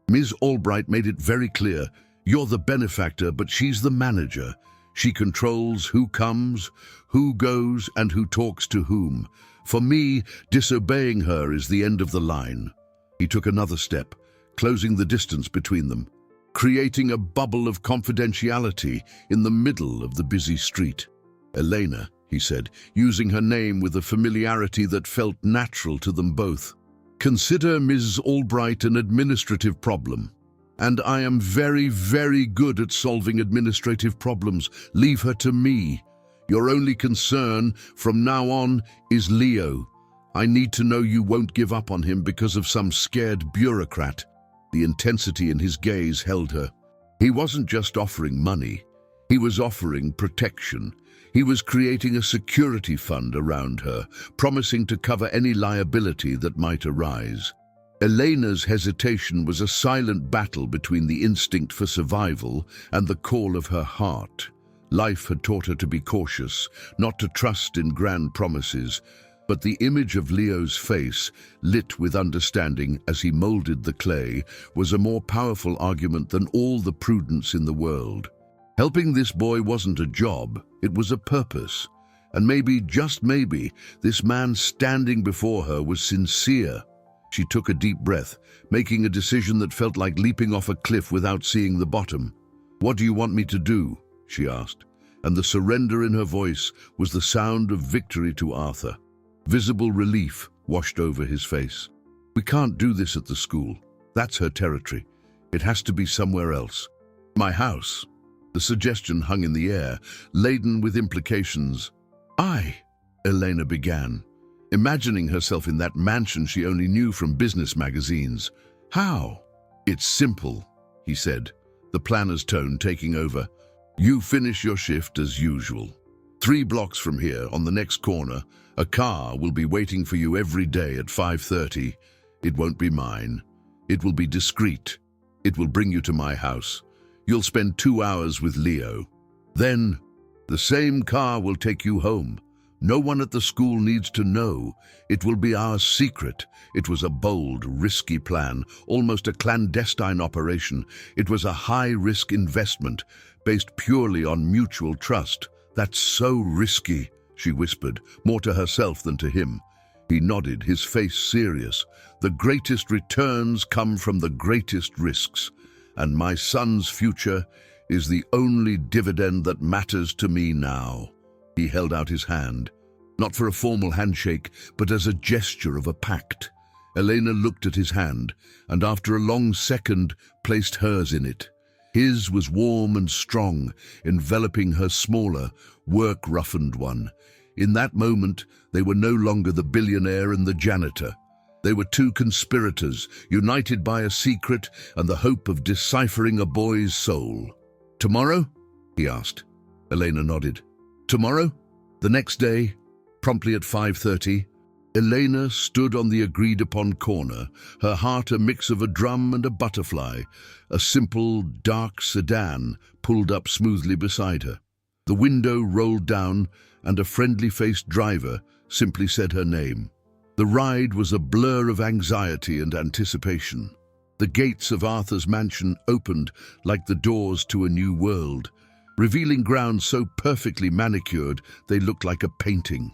"Ms. Albright made it very clear. You're the benefactor, but she's the manager. She controls who comes, who goes, and who talks to whom. For me, disobeying her is the end of the line." He took another step, closing the distance between them, creating a bubble of confidentiality in the middle of the busy street. "Elena," he said, using her name with a familiarity that felt natural to them both, "consider Ms. Albright an administrative problem. And I am very, very good at solving administrative problems. Leave her to me. Your only concern from now on is Leo. I need to know you won't give up on him because of some scared bureaucrat." The intensity in his gaze held her. He wasn't just offering money. He was offering protection. He was creating a security fund around her, promising to cover any liability that might arise. Elena's hesitation was a silent battle between the instinct for survival and the call of her heart. Life had taught her to be cautious, not to trust in grand promises, but the image of Leo's face, lit with understanding as he molded the clay, was a more powerful argument than all the prudence in the world. Helping this boy wasn't a job, it was a purpose. And maybe, just maybe, this man standing before her was sincere. She took a deep breath, making a decision that felt like leaping off a cliff without seeing the bottom. "What do you want me to do?" she asked, and the surrender in her voice was the sound of victory to Arthur. Visible relief washed over his face. "We can't do this at the school. That's her territory. It has to be somewhere else." "My house." The suggestion hung in the air, laden with implications. Elena began, imagining herself in that mansion she only knew from business magazines. "How?" "It's simple," he said, the planner's tone taking over. "You finish your shift as usual. 3 blocks from here, on the next corner, a car will be waiting for you every day at 5:30. It won't be mine. It will be discreet. It will bring you to my house. You'll spend 2 hours with Leo. Then, the same car will take you home. No one at the school needs to know. It will be our secret." It was a bold, risky plan, almost a clandestine operation. It was a high-risk investment, based purely on mutual trust. "That's so risky," she whispered, more to herself than to him. He nodded, his face serious. "The greatest returns come from the greatest risks. And my son's future is the only dividend that matters to me now." He held out his hand, not for a formal handshake, but as a gesture of a pact. Elena looked at his hand, and after a long second placed hers in it. His was warm and strong, enveloping her smaller, work-roughened one. In that moment, they were no longer the billionaire and the janitor. They were two conspirators, united by a secret and the hope of deciphering a boy's soul. "Tomorrow?" he asked. Elena nodded. "Tomorrow?" The next day, promptly at 5:30, Elena stood on the agreed-upon corner, her heart a mix of a drum and a butterfly, a simple, dark sedan pulled up smoothly beside her. The window rolled down, and a friendly-faced driver simply said her name. The ride was a blur of anxiety and anticipation. The gates of Arthur's mansion opened like the doors to a new world, revealing grounds so perfectly manicured they looked like a painting.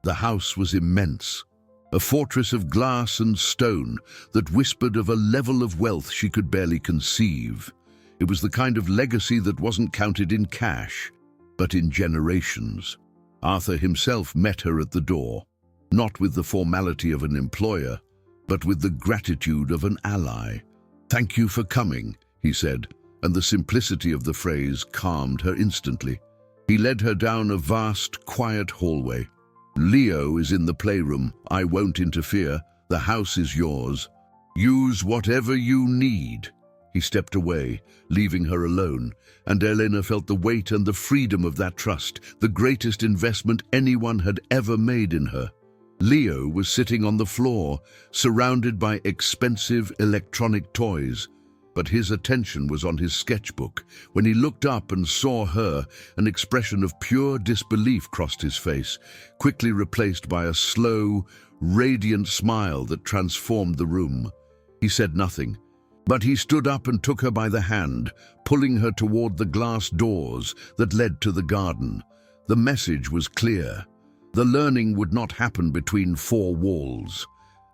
The house was immense, a fortress of glass and stone that whispered of a level of wealth she could barely conceive. It was the kind of legacy that wasn't counted in cash, but in generations. Arthur himself met her at the door, not with the formality of an employer, but with the gratitude of an ally. "Thank you for coming," he said, and the simplicity of the phrase calmed her instantly. He led her down a vast, quiet hallway. "Leo is in the playroom. I won't interfere. The house is yours. Use whatever you need." He stepped away, leaving her alone, and Elena felt the weight and the freedom of that trust, the greatest investment anyone had ever made in her. Leo was sitting on the floor, surrounded by expensive electronic toys, but his attention was on his sketchbook. When he looked up and saw her, an expression of pure disbelief crossed his face, quickly replaced by a slow, radiant smile that transformed the room. He said nothing, but he stood up and took her by the hand, pulling her toward the glass doors that led to the garden. The message was clear. The learning would not happen between four walls.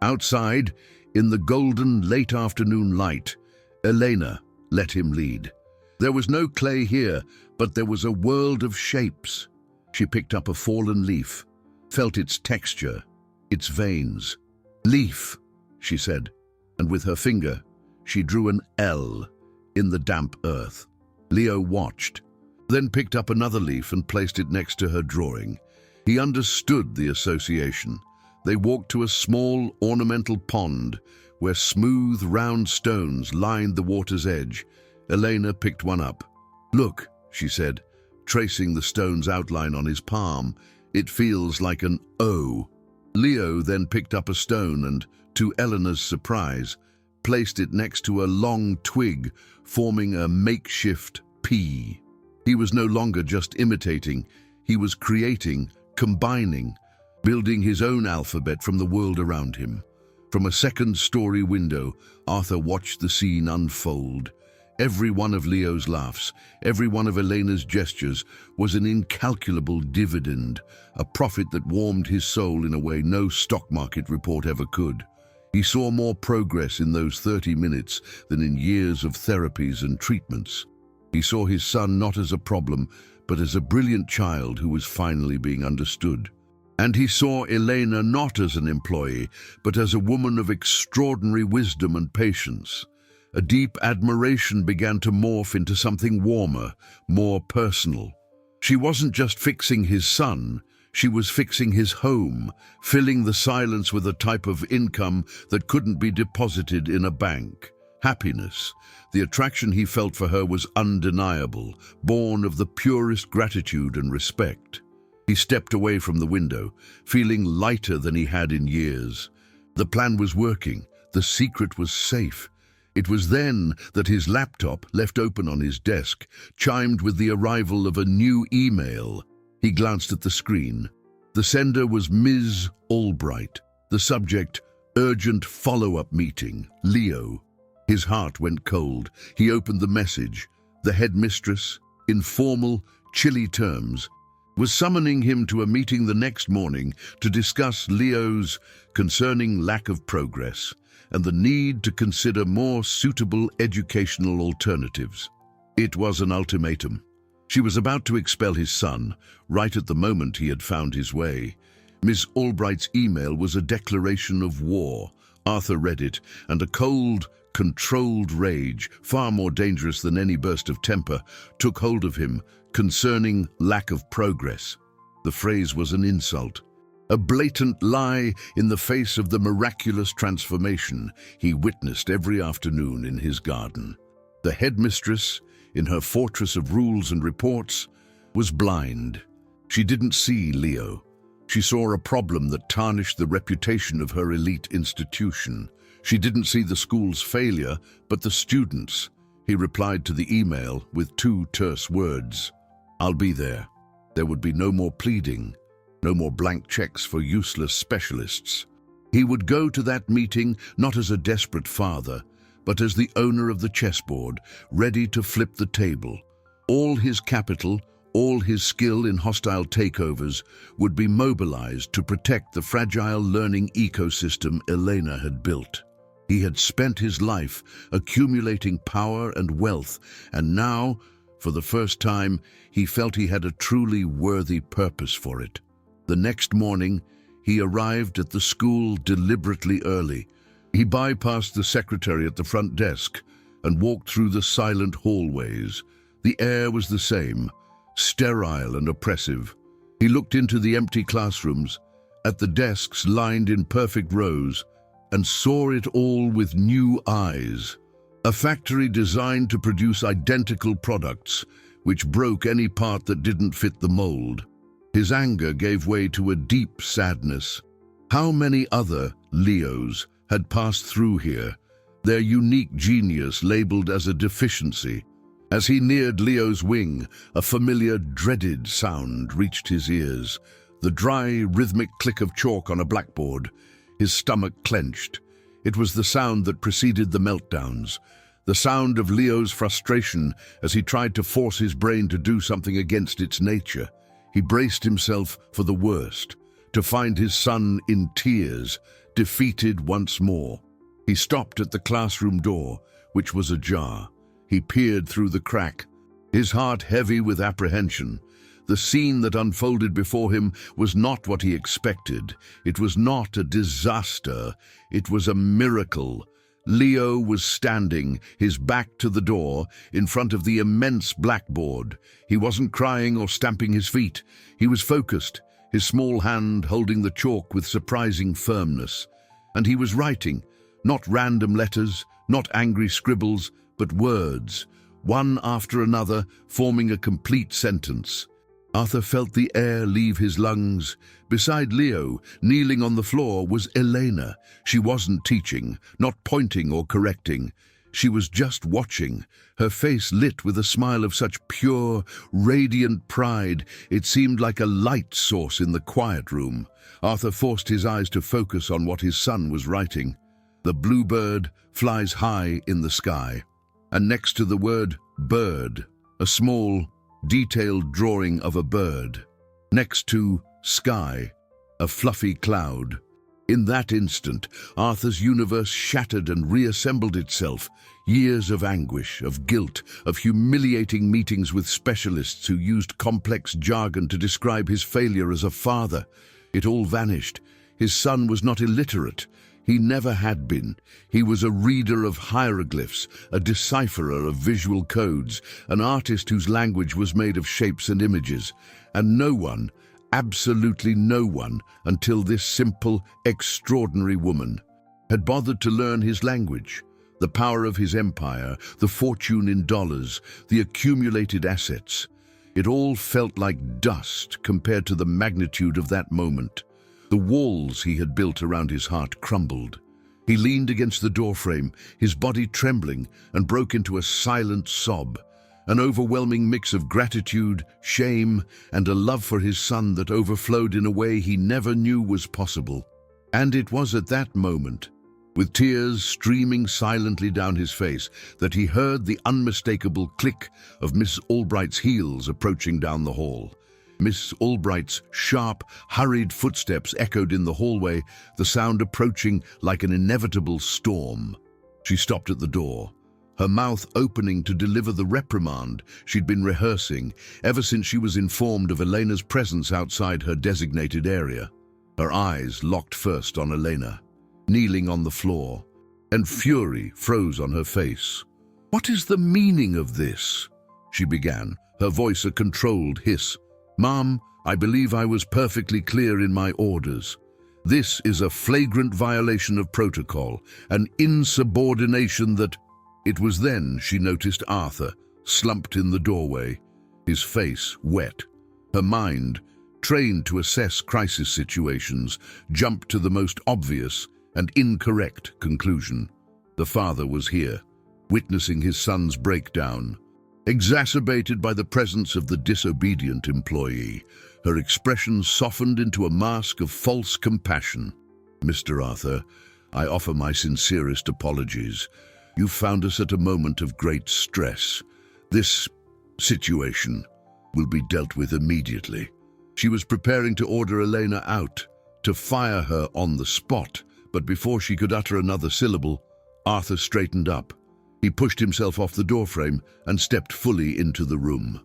Outside, in the golden late afternoon light, Elena let him lead. There was no clay here, but there was a world of shapes. She picked up a fallen leaf, felt its texture, its veins. "Leaf," she said, and with her finger, she drew an L in the damp earth. Leo watched, then picked up another leaf and placed it next to her drawing. He understood the association. They walked to a small, ornamental pond where smooth, round stones lined the water's edge. Elena picked one up. "Look," she said, tracing the stone's outline on his palm. "It feels like an O." Leo then picked up a stone and, to Eleanor's surprise, placed it next to a long twig, forming a makeshift P. He was no longer just imitating, he was creating, combining, building his own alphabet from the world around him. From a second-story window, Arthur watched the scene unfold. Every one of Leo's laughs, every one of Elena's gestures was an incalculable dividend, a profit that warmed his soul in a way no stock market report ever could. He saw more progress in those 30 minutes than in years of therapies and treatments. He saw his son not as a problem, but as a brilliant child who was finally being understood. And he saw Elena not as an employee, but as a woman of extraordinary wisdom and patience. A deep admiration began to morph into something warmer, more personal. She wasn't just fixing his son, she was fixing his home, filling the silence with a type of income that couldn't be deposited in a bank. Happiness. The attraction he felt for her was undeniable, born of the purest gratitude and respect. He stepped away from the window, feeling lighter than he had in years. The plan was working. The secret was safe. It was then that his laptop, left open on his desk, chimed with the arrival of a new email. He glanced at the screen. The sender was Ms. Albright. The subject, urgent follow-up meeting, Leo. His heart went cold. He opened the message. The headmistress, in formal, chilly terms, was summoning him to a meeting the next morning to discuss Leo's concerning lack of progress and the need to consider more suitable educational alternatives. It was an ultimatum. She was about to expel his son, right at the moment he had found his way. Miss Albright's email was a declaration of war. Arthur read it, and a cold, controlled rage, far more dangerous than any burst of temper, took hold of him, concerning lack of progress. The phrase was an insult, a blatant lie in the face of the miraculous transformation he witnessed every afternoon in his garden. The headmistress, in her fortress of rules and reports, was blind. She didn't see Leo. She saw a problem that tarnished the reputation of her elite institution. She didn't see the school's failure, but the students. He replied to the email with 2 terse words. "I'll be there." There would be no more pleading, no more blank checks for useless specialists. He would go to that meeting not as a desperate father, but as the owner of the chessboard, ready to flip the table. All his capital, all his skill in hostile takeovers would be mobilized to protect the fragile learning ecosystem Elena had built. He had spent his life accumulating power and wealth, and now, for the first time, he felt he had a truly worthy purpose for it. The next morning, he arrived at the school deliberately early. He bypassed the secretary at the front desk and walked through the silent hallways. The air was the same, sterile and oppressive. He looked into the empty classrooms, at the desks lined in perfect rows, and saw it all with new eyes. A factory designed to produce identical products, which broke any part that didn't fit the mold. His anger gave way to a deep sadness. How many other Leos had passed through here, their unique genius labeled as a deficiency? As he neared Leo's wing, a familiar, dreaded sound reached his ears. The dry, rhythmic click of chalk on a blackboard. His stomach clenched. It was the sound that preceded the meltdowns, the sound of Leo's frustration as he tried to force his brain to do something against its nature. He braced himself for the worst, to find his son in tears, defeated once more. He stopped at the classroom door, which was ajar. He peered through the crack, his heart heavy with apprehension. The scene that unfolded before him was not what he expected. It was not a disaster. It was a miracle. Leo was standing, his back to the door, in front of the immense blackboard. He wasn't crying or stamping his feet. He was focused, his small hand holding the chalk with surprising firmness. And he was writing, not random letters, not angry scribbles, but words, one after another, forming a complete sentence. Arthur felt the air leave his lungs. Beside Leo, kneeling on the floor, was Elena. She wasn't teaching, not pointing or correcting. She was just watching, her face lit with a smile of such pure, radiant pride, it seemed like a light source in the quiet room. Arthur forced his eyes to focus on what his son was writing. The bluebird flies high in the sky. And next to the word bird, a small, detailed drawing of a bird. Next to sky, a fluffy cloud. In that instant, Arthur's universe shattered and reassembled itself. Years of anguish, of guilt, of humiliating meetings with specialists who used complex jargon to describe his failure as a father. It all vanished. His son was not illiterate. He never had been. He was a reader of hieroglyphs, a decipherer of visual codes, an artist whose language was made of shapes and images. And no one, absolutely no one, until this simple, extraordinary woman, had bothered to learn his language. The power of his empire, the fortune in dollars, the accumulated assets. It all felt like dust compared to the magnitude of that moment. The walls he had built around his heart crumbled. He leaned against the doorframe, his body trembling, and broke into a silent sob, an overwhelming mix of gratitude, shame, and a love for his son that overflowed in a way he never knew was possible. And it was at that moment, with tears streaming silently down his face, that he heard the unmistakable click of Miss Albright's heels approaching down the hall. Miss Albright's sharp, hurried footsteps echoed in the hallway, the sound approaching like an inevitable storm. She stopped at the door, her mouth opening to deliver the reprimand she'd been rehearsing ever since she was informed of Elena's presence outside her designated area. Her eyes locked first on Elena, kneeling on the floor, and fury froze on her face. "What is the meaning of this?" she began, her voice a controlled hiss. "Ma'am, I believe I was perfectly clear in my orders. This is a flagrant violation of protocol, an insubordination that—" It was then she noticed Arthur, slumped in the doorway, his face wet. Her mind, trained to assess crisis situations, jumped to the most obvious and incorrect conclusion. The father was here, witnessing his son's breakdown. Exacerbated by the presence of the disobedient employee, her expression softened into a mask of false compassion. "Mr. Arthur, I offer my sincerest apologies. You found us at a moment of great stress. This situation will be dealt with immediately." She was preparing to order Elena out, to fire her on the spot, but before she could utter another syllable, Arthur straightened up. He pushed himself off the doorframe and stepped fully into the room.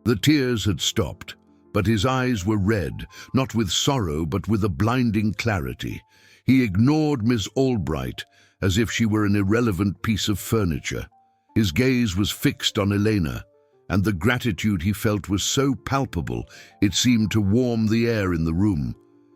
The tears had stopped, but his eyes were red, not with sorrow but with a blinding clarity. He ignored Miss Albright as if she were an irrelevant piece of furniture. His gaze was fixed on Elena, and the gratitude he felt was so palpable it seemed to warm the air in the room.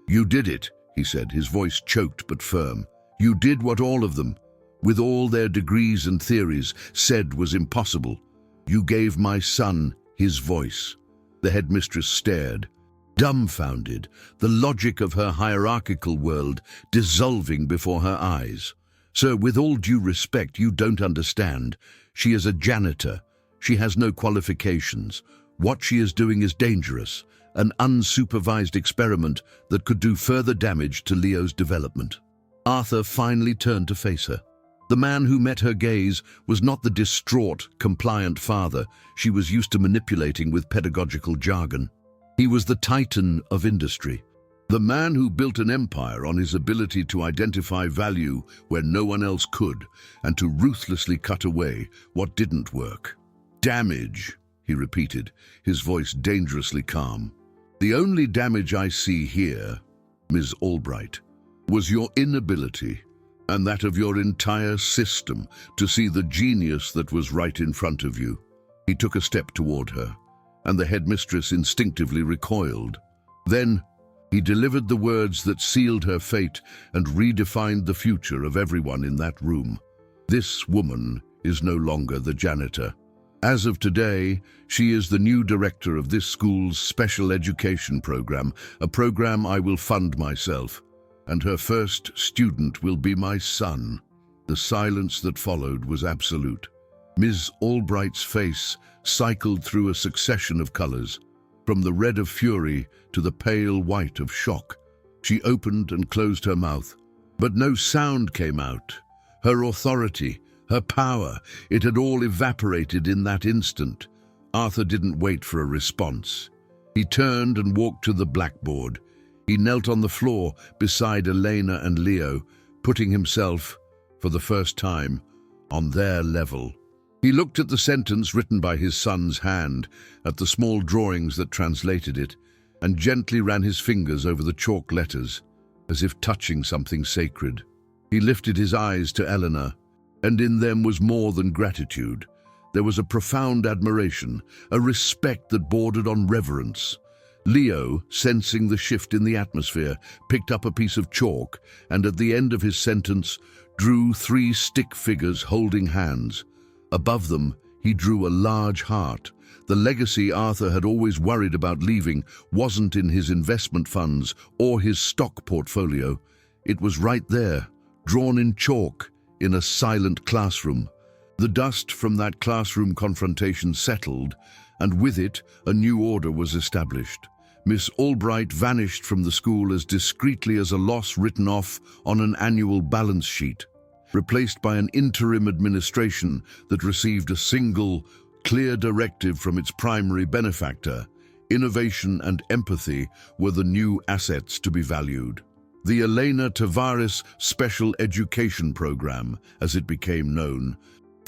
"You did it," he said, his voice choked but firm. "You did what all of them, with all their degrees and theories, said was impossible. You gave my son his voice." The headmistress stared, dumbfounded, the logic of her hierarchical world dissolving before her eyes. "Sir, with all due respect, you don't understand. She is a janitor. She has no qualifications. What she is doing is dangerous, an unsupervised experiment that could do further damage to Leo's development." Arthur finally turned to face her. The man who met her gaze was not the distraught, compliant father she was used to manipulating with pedagogical jargon. He was the titan of industry, the man who built an empire on his ability to identify value where no one else could and to ruthlessly cut away what didn't work. "Damage," he repeated, his voice dangerously calm. "The only damage I see here, Ms. Albright, was your inability, and that of your entire system, to see the genius that was right in front of you." He took a step toward her, and the headmistress instinctively recoiled. Then he delivered the words that sealed her fate and redefined the future of everyone in that room. "This woman is no longer the janitor. As of today, she is the new director of this school's special education program, a program I will fund myself. And her first student will be my son." The silence that followed was absolute. Ms. Albright's face cycled through a succession of colors, from the red of fury to the pale white of shock. She opened and closed her mouth, but no sound came out. Her authority, her power, it had all evaporated in that instant. Arthur didn't wait for a response. He turned and walked to the blackboard. He knelt on the floor beside Elena and Leo, putting himself, for the first time, on their level. He looked at the sentence written by his son's hand, at the small drawings that translated it, and gently ran his fingers over the chalk letters, as if touching something sacred. He lifted his eyes to Eleanor, and in them was more than gratitude. There was a profound admiration, a respect that bordered on reverence. Leo, sensing the shift in the atmosphere, picked up a piece of chalk and at the end of his sentence drew 3 stick figures holding hands. Above them, he drew a large heart. The legacy Arthur had always worried about leaving wasn't in his investment funds or his stock portfolio. It was right there, drawn in chalk, in a silent classroom. The dust from that classroom confrontation settled, and with it, a new order was established. Miss Albright vanished from the school as discreetly as a loss written off on an annual balance sheet, replaced by an interim administration that received a single, clear directive from its primary benefactor. Innovation and empathy were the new assets to be valued. The Elena Tavares Special Education Program, as it became known,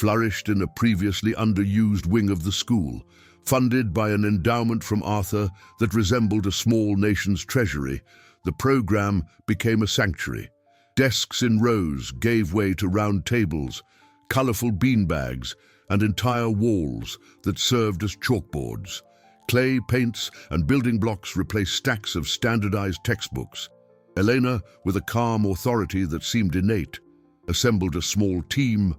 flourished in a previously underused wing of the school, funded by an endowment from Arthur that resembled a small nation's treasury. The program became a sanctuary. Desks in rows gave way to round tables, colorful beanbags, and entire walls that served as chalkboards. Clay, paints, and building blocks replaced stacks of standardized textbooks. Elena, with a calm authority that seemed innate, assembled a small team,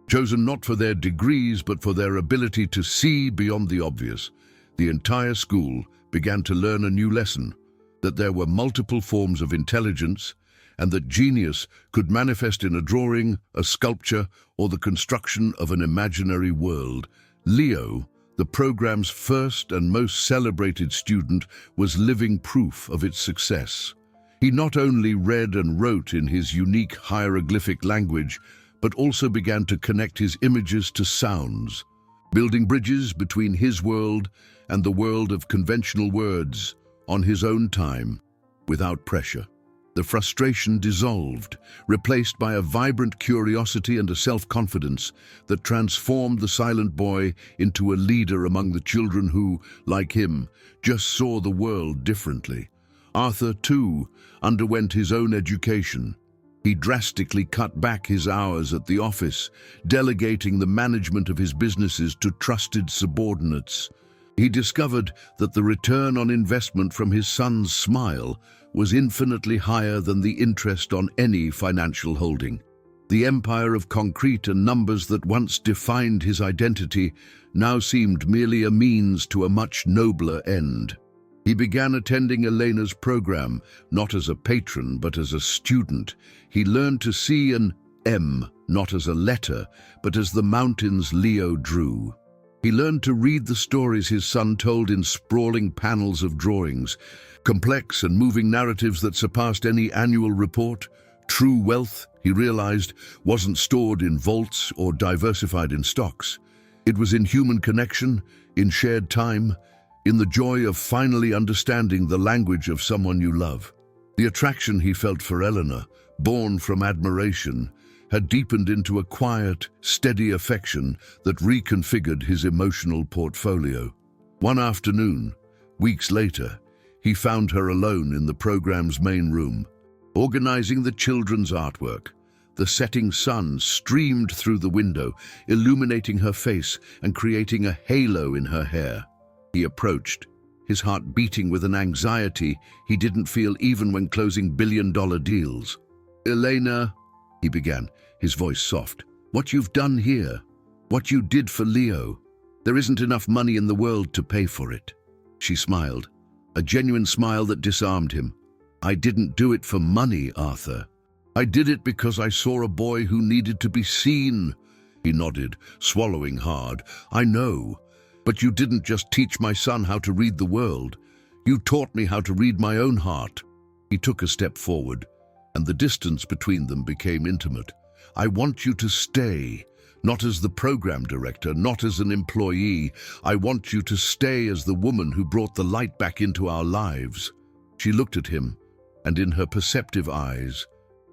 chosen not for their degrees but for their ability to see beyond the obvious. The entire school began to learn a new lesson, that there were multiple forms of intelligence, and that genius could manifest in a drawing, a sculpture, or the construction of an imaginary world. Leo, the program's first and most celebrated student, was living proof of its success. He not only read and wrote in his unique hieroglyphic language, but also began to connect his images to sounds, building bridges between his world and the world of conventional words on his own time, without pressure. The frustration dissolved, replaced by a vibrant curiosity and a self-confidence that transformed the silent boy into a leader among the children who, like him, just saw the world differently. Arthur, too, underwent his own education. He drastically cut back his hours at the office, delegating the management of his businesses to trusted subordinates. He discovered that the return on investment from his son's smile was infinitely higher than the interest on any financial holding. The empire of concrete and numbers that once defined his identity now seemed merely a means to a much nobler end. He began attending Elena's program, not as a patron but as a student. He learned to see an M, not as a letter, but as the mountains Leo drew. He learned to read the stories his son told in sprawling panels of drawings, complex and moving narratives that surpassed any annual report. True wealth, he realized, wasn't stored in vaults or diversified in stocks. It was in human connection, in shared time, in the joy of finally understanding the language of someone you love. The attraction he felt for Eleanor, born from admiration, had deepened into a quiet, steady affection that reconfigured his emotional portfolio. One afternoon, weeks later, he found her alone in the program's main room, organizing the children's artwork. The setting sun streamed through the window, illuminating her face and creating a halo in her hair. He approached, his heart beating with an anxiety he didn't feel even when closing billion-dollar deals. "Elena," he began, his voice soft, "what you've done here, what you did for Leo, there isn't enough money in the world to pay for it." She smiled, a genuine smile that disarmed him. "I didn't do it for money, Arthur. I did it because I saw a boy who needed to be seen." He nodded, swallowing hard. "I know. But you didn't just teach my son how to read the world. You taught me how to read my own heart." He took a step forward, and the distance between them became intimate. "I want you to stay, not as the program director, not as an employee. I want you to stay as the woman who brought the light back into our lives." She looked at him, and in her perceptive eyes,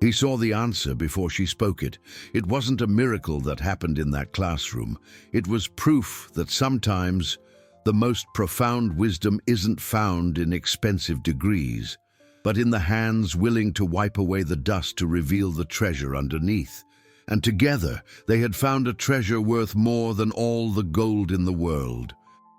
he saw the answer before she spoke it. It wasn't a miracle that happened in that classroom. It was proof that sometimes the most profound wisdom isn't found in expensive degrees, but in the hands willing to wipe away the dust to reveal the treasure underneath. And together they had found a treasure worth more than all the gold in the world.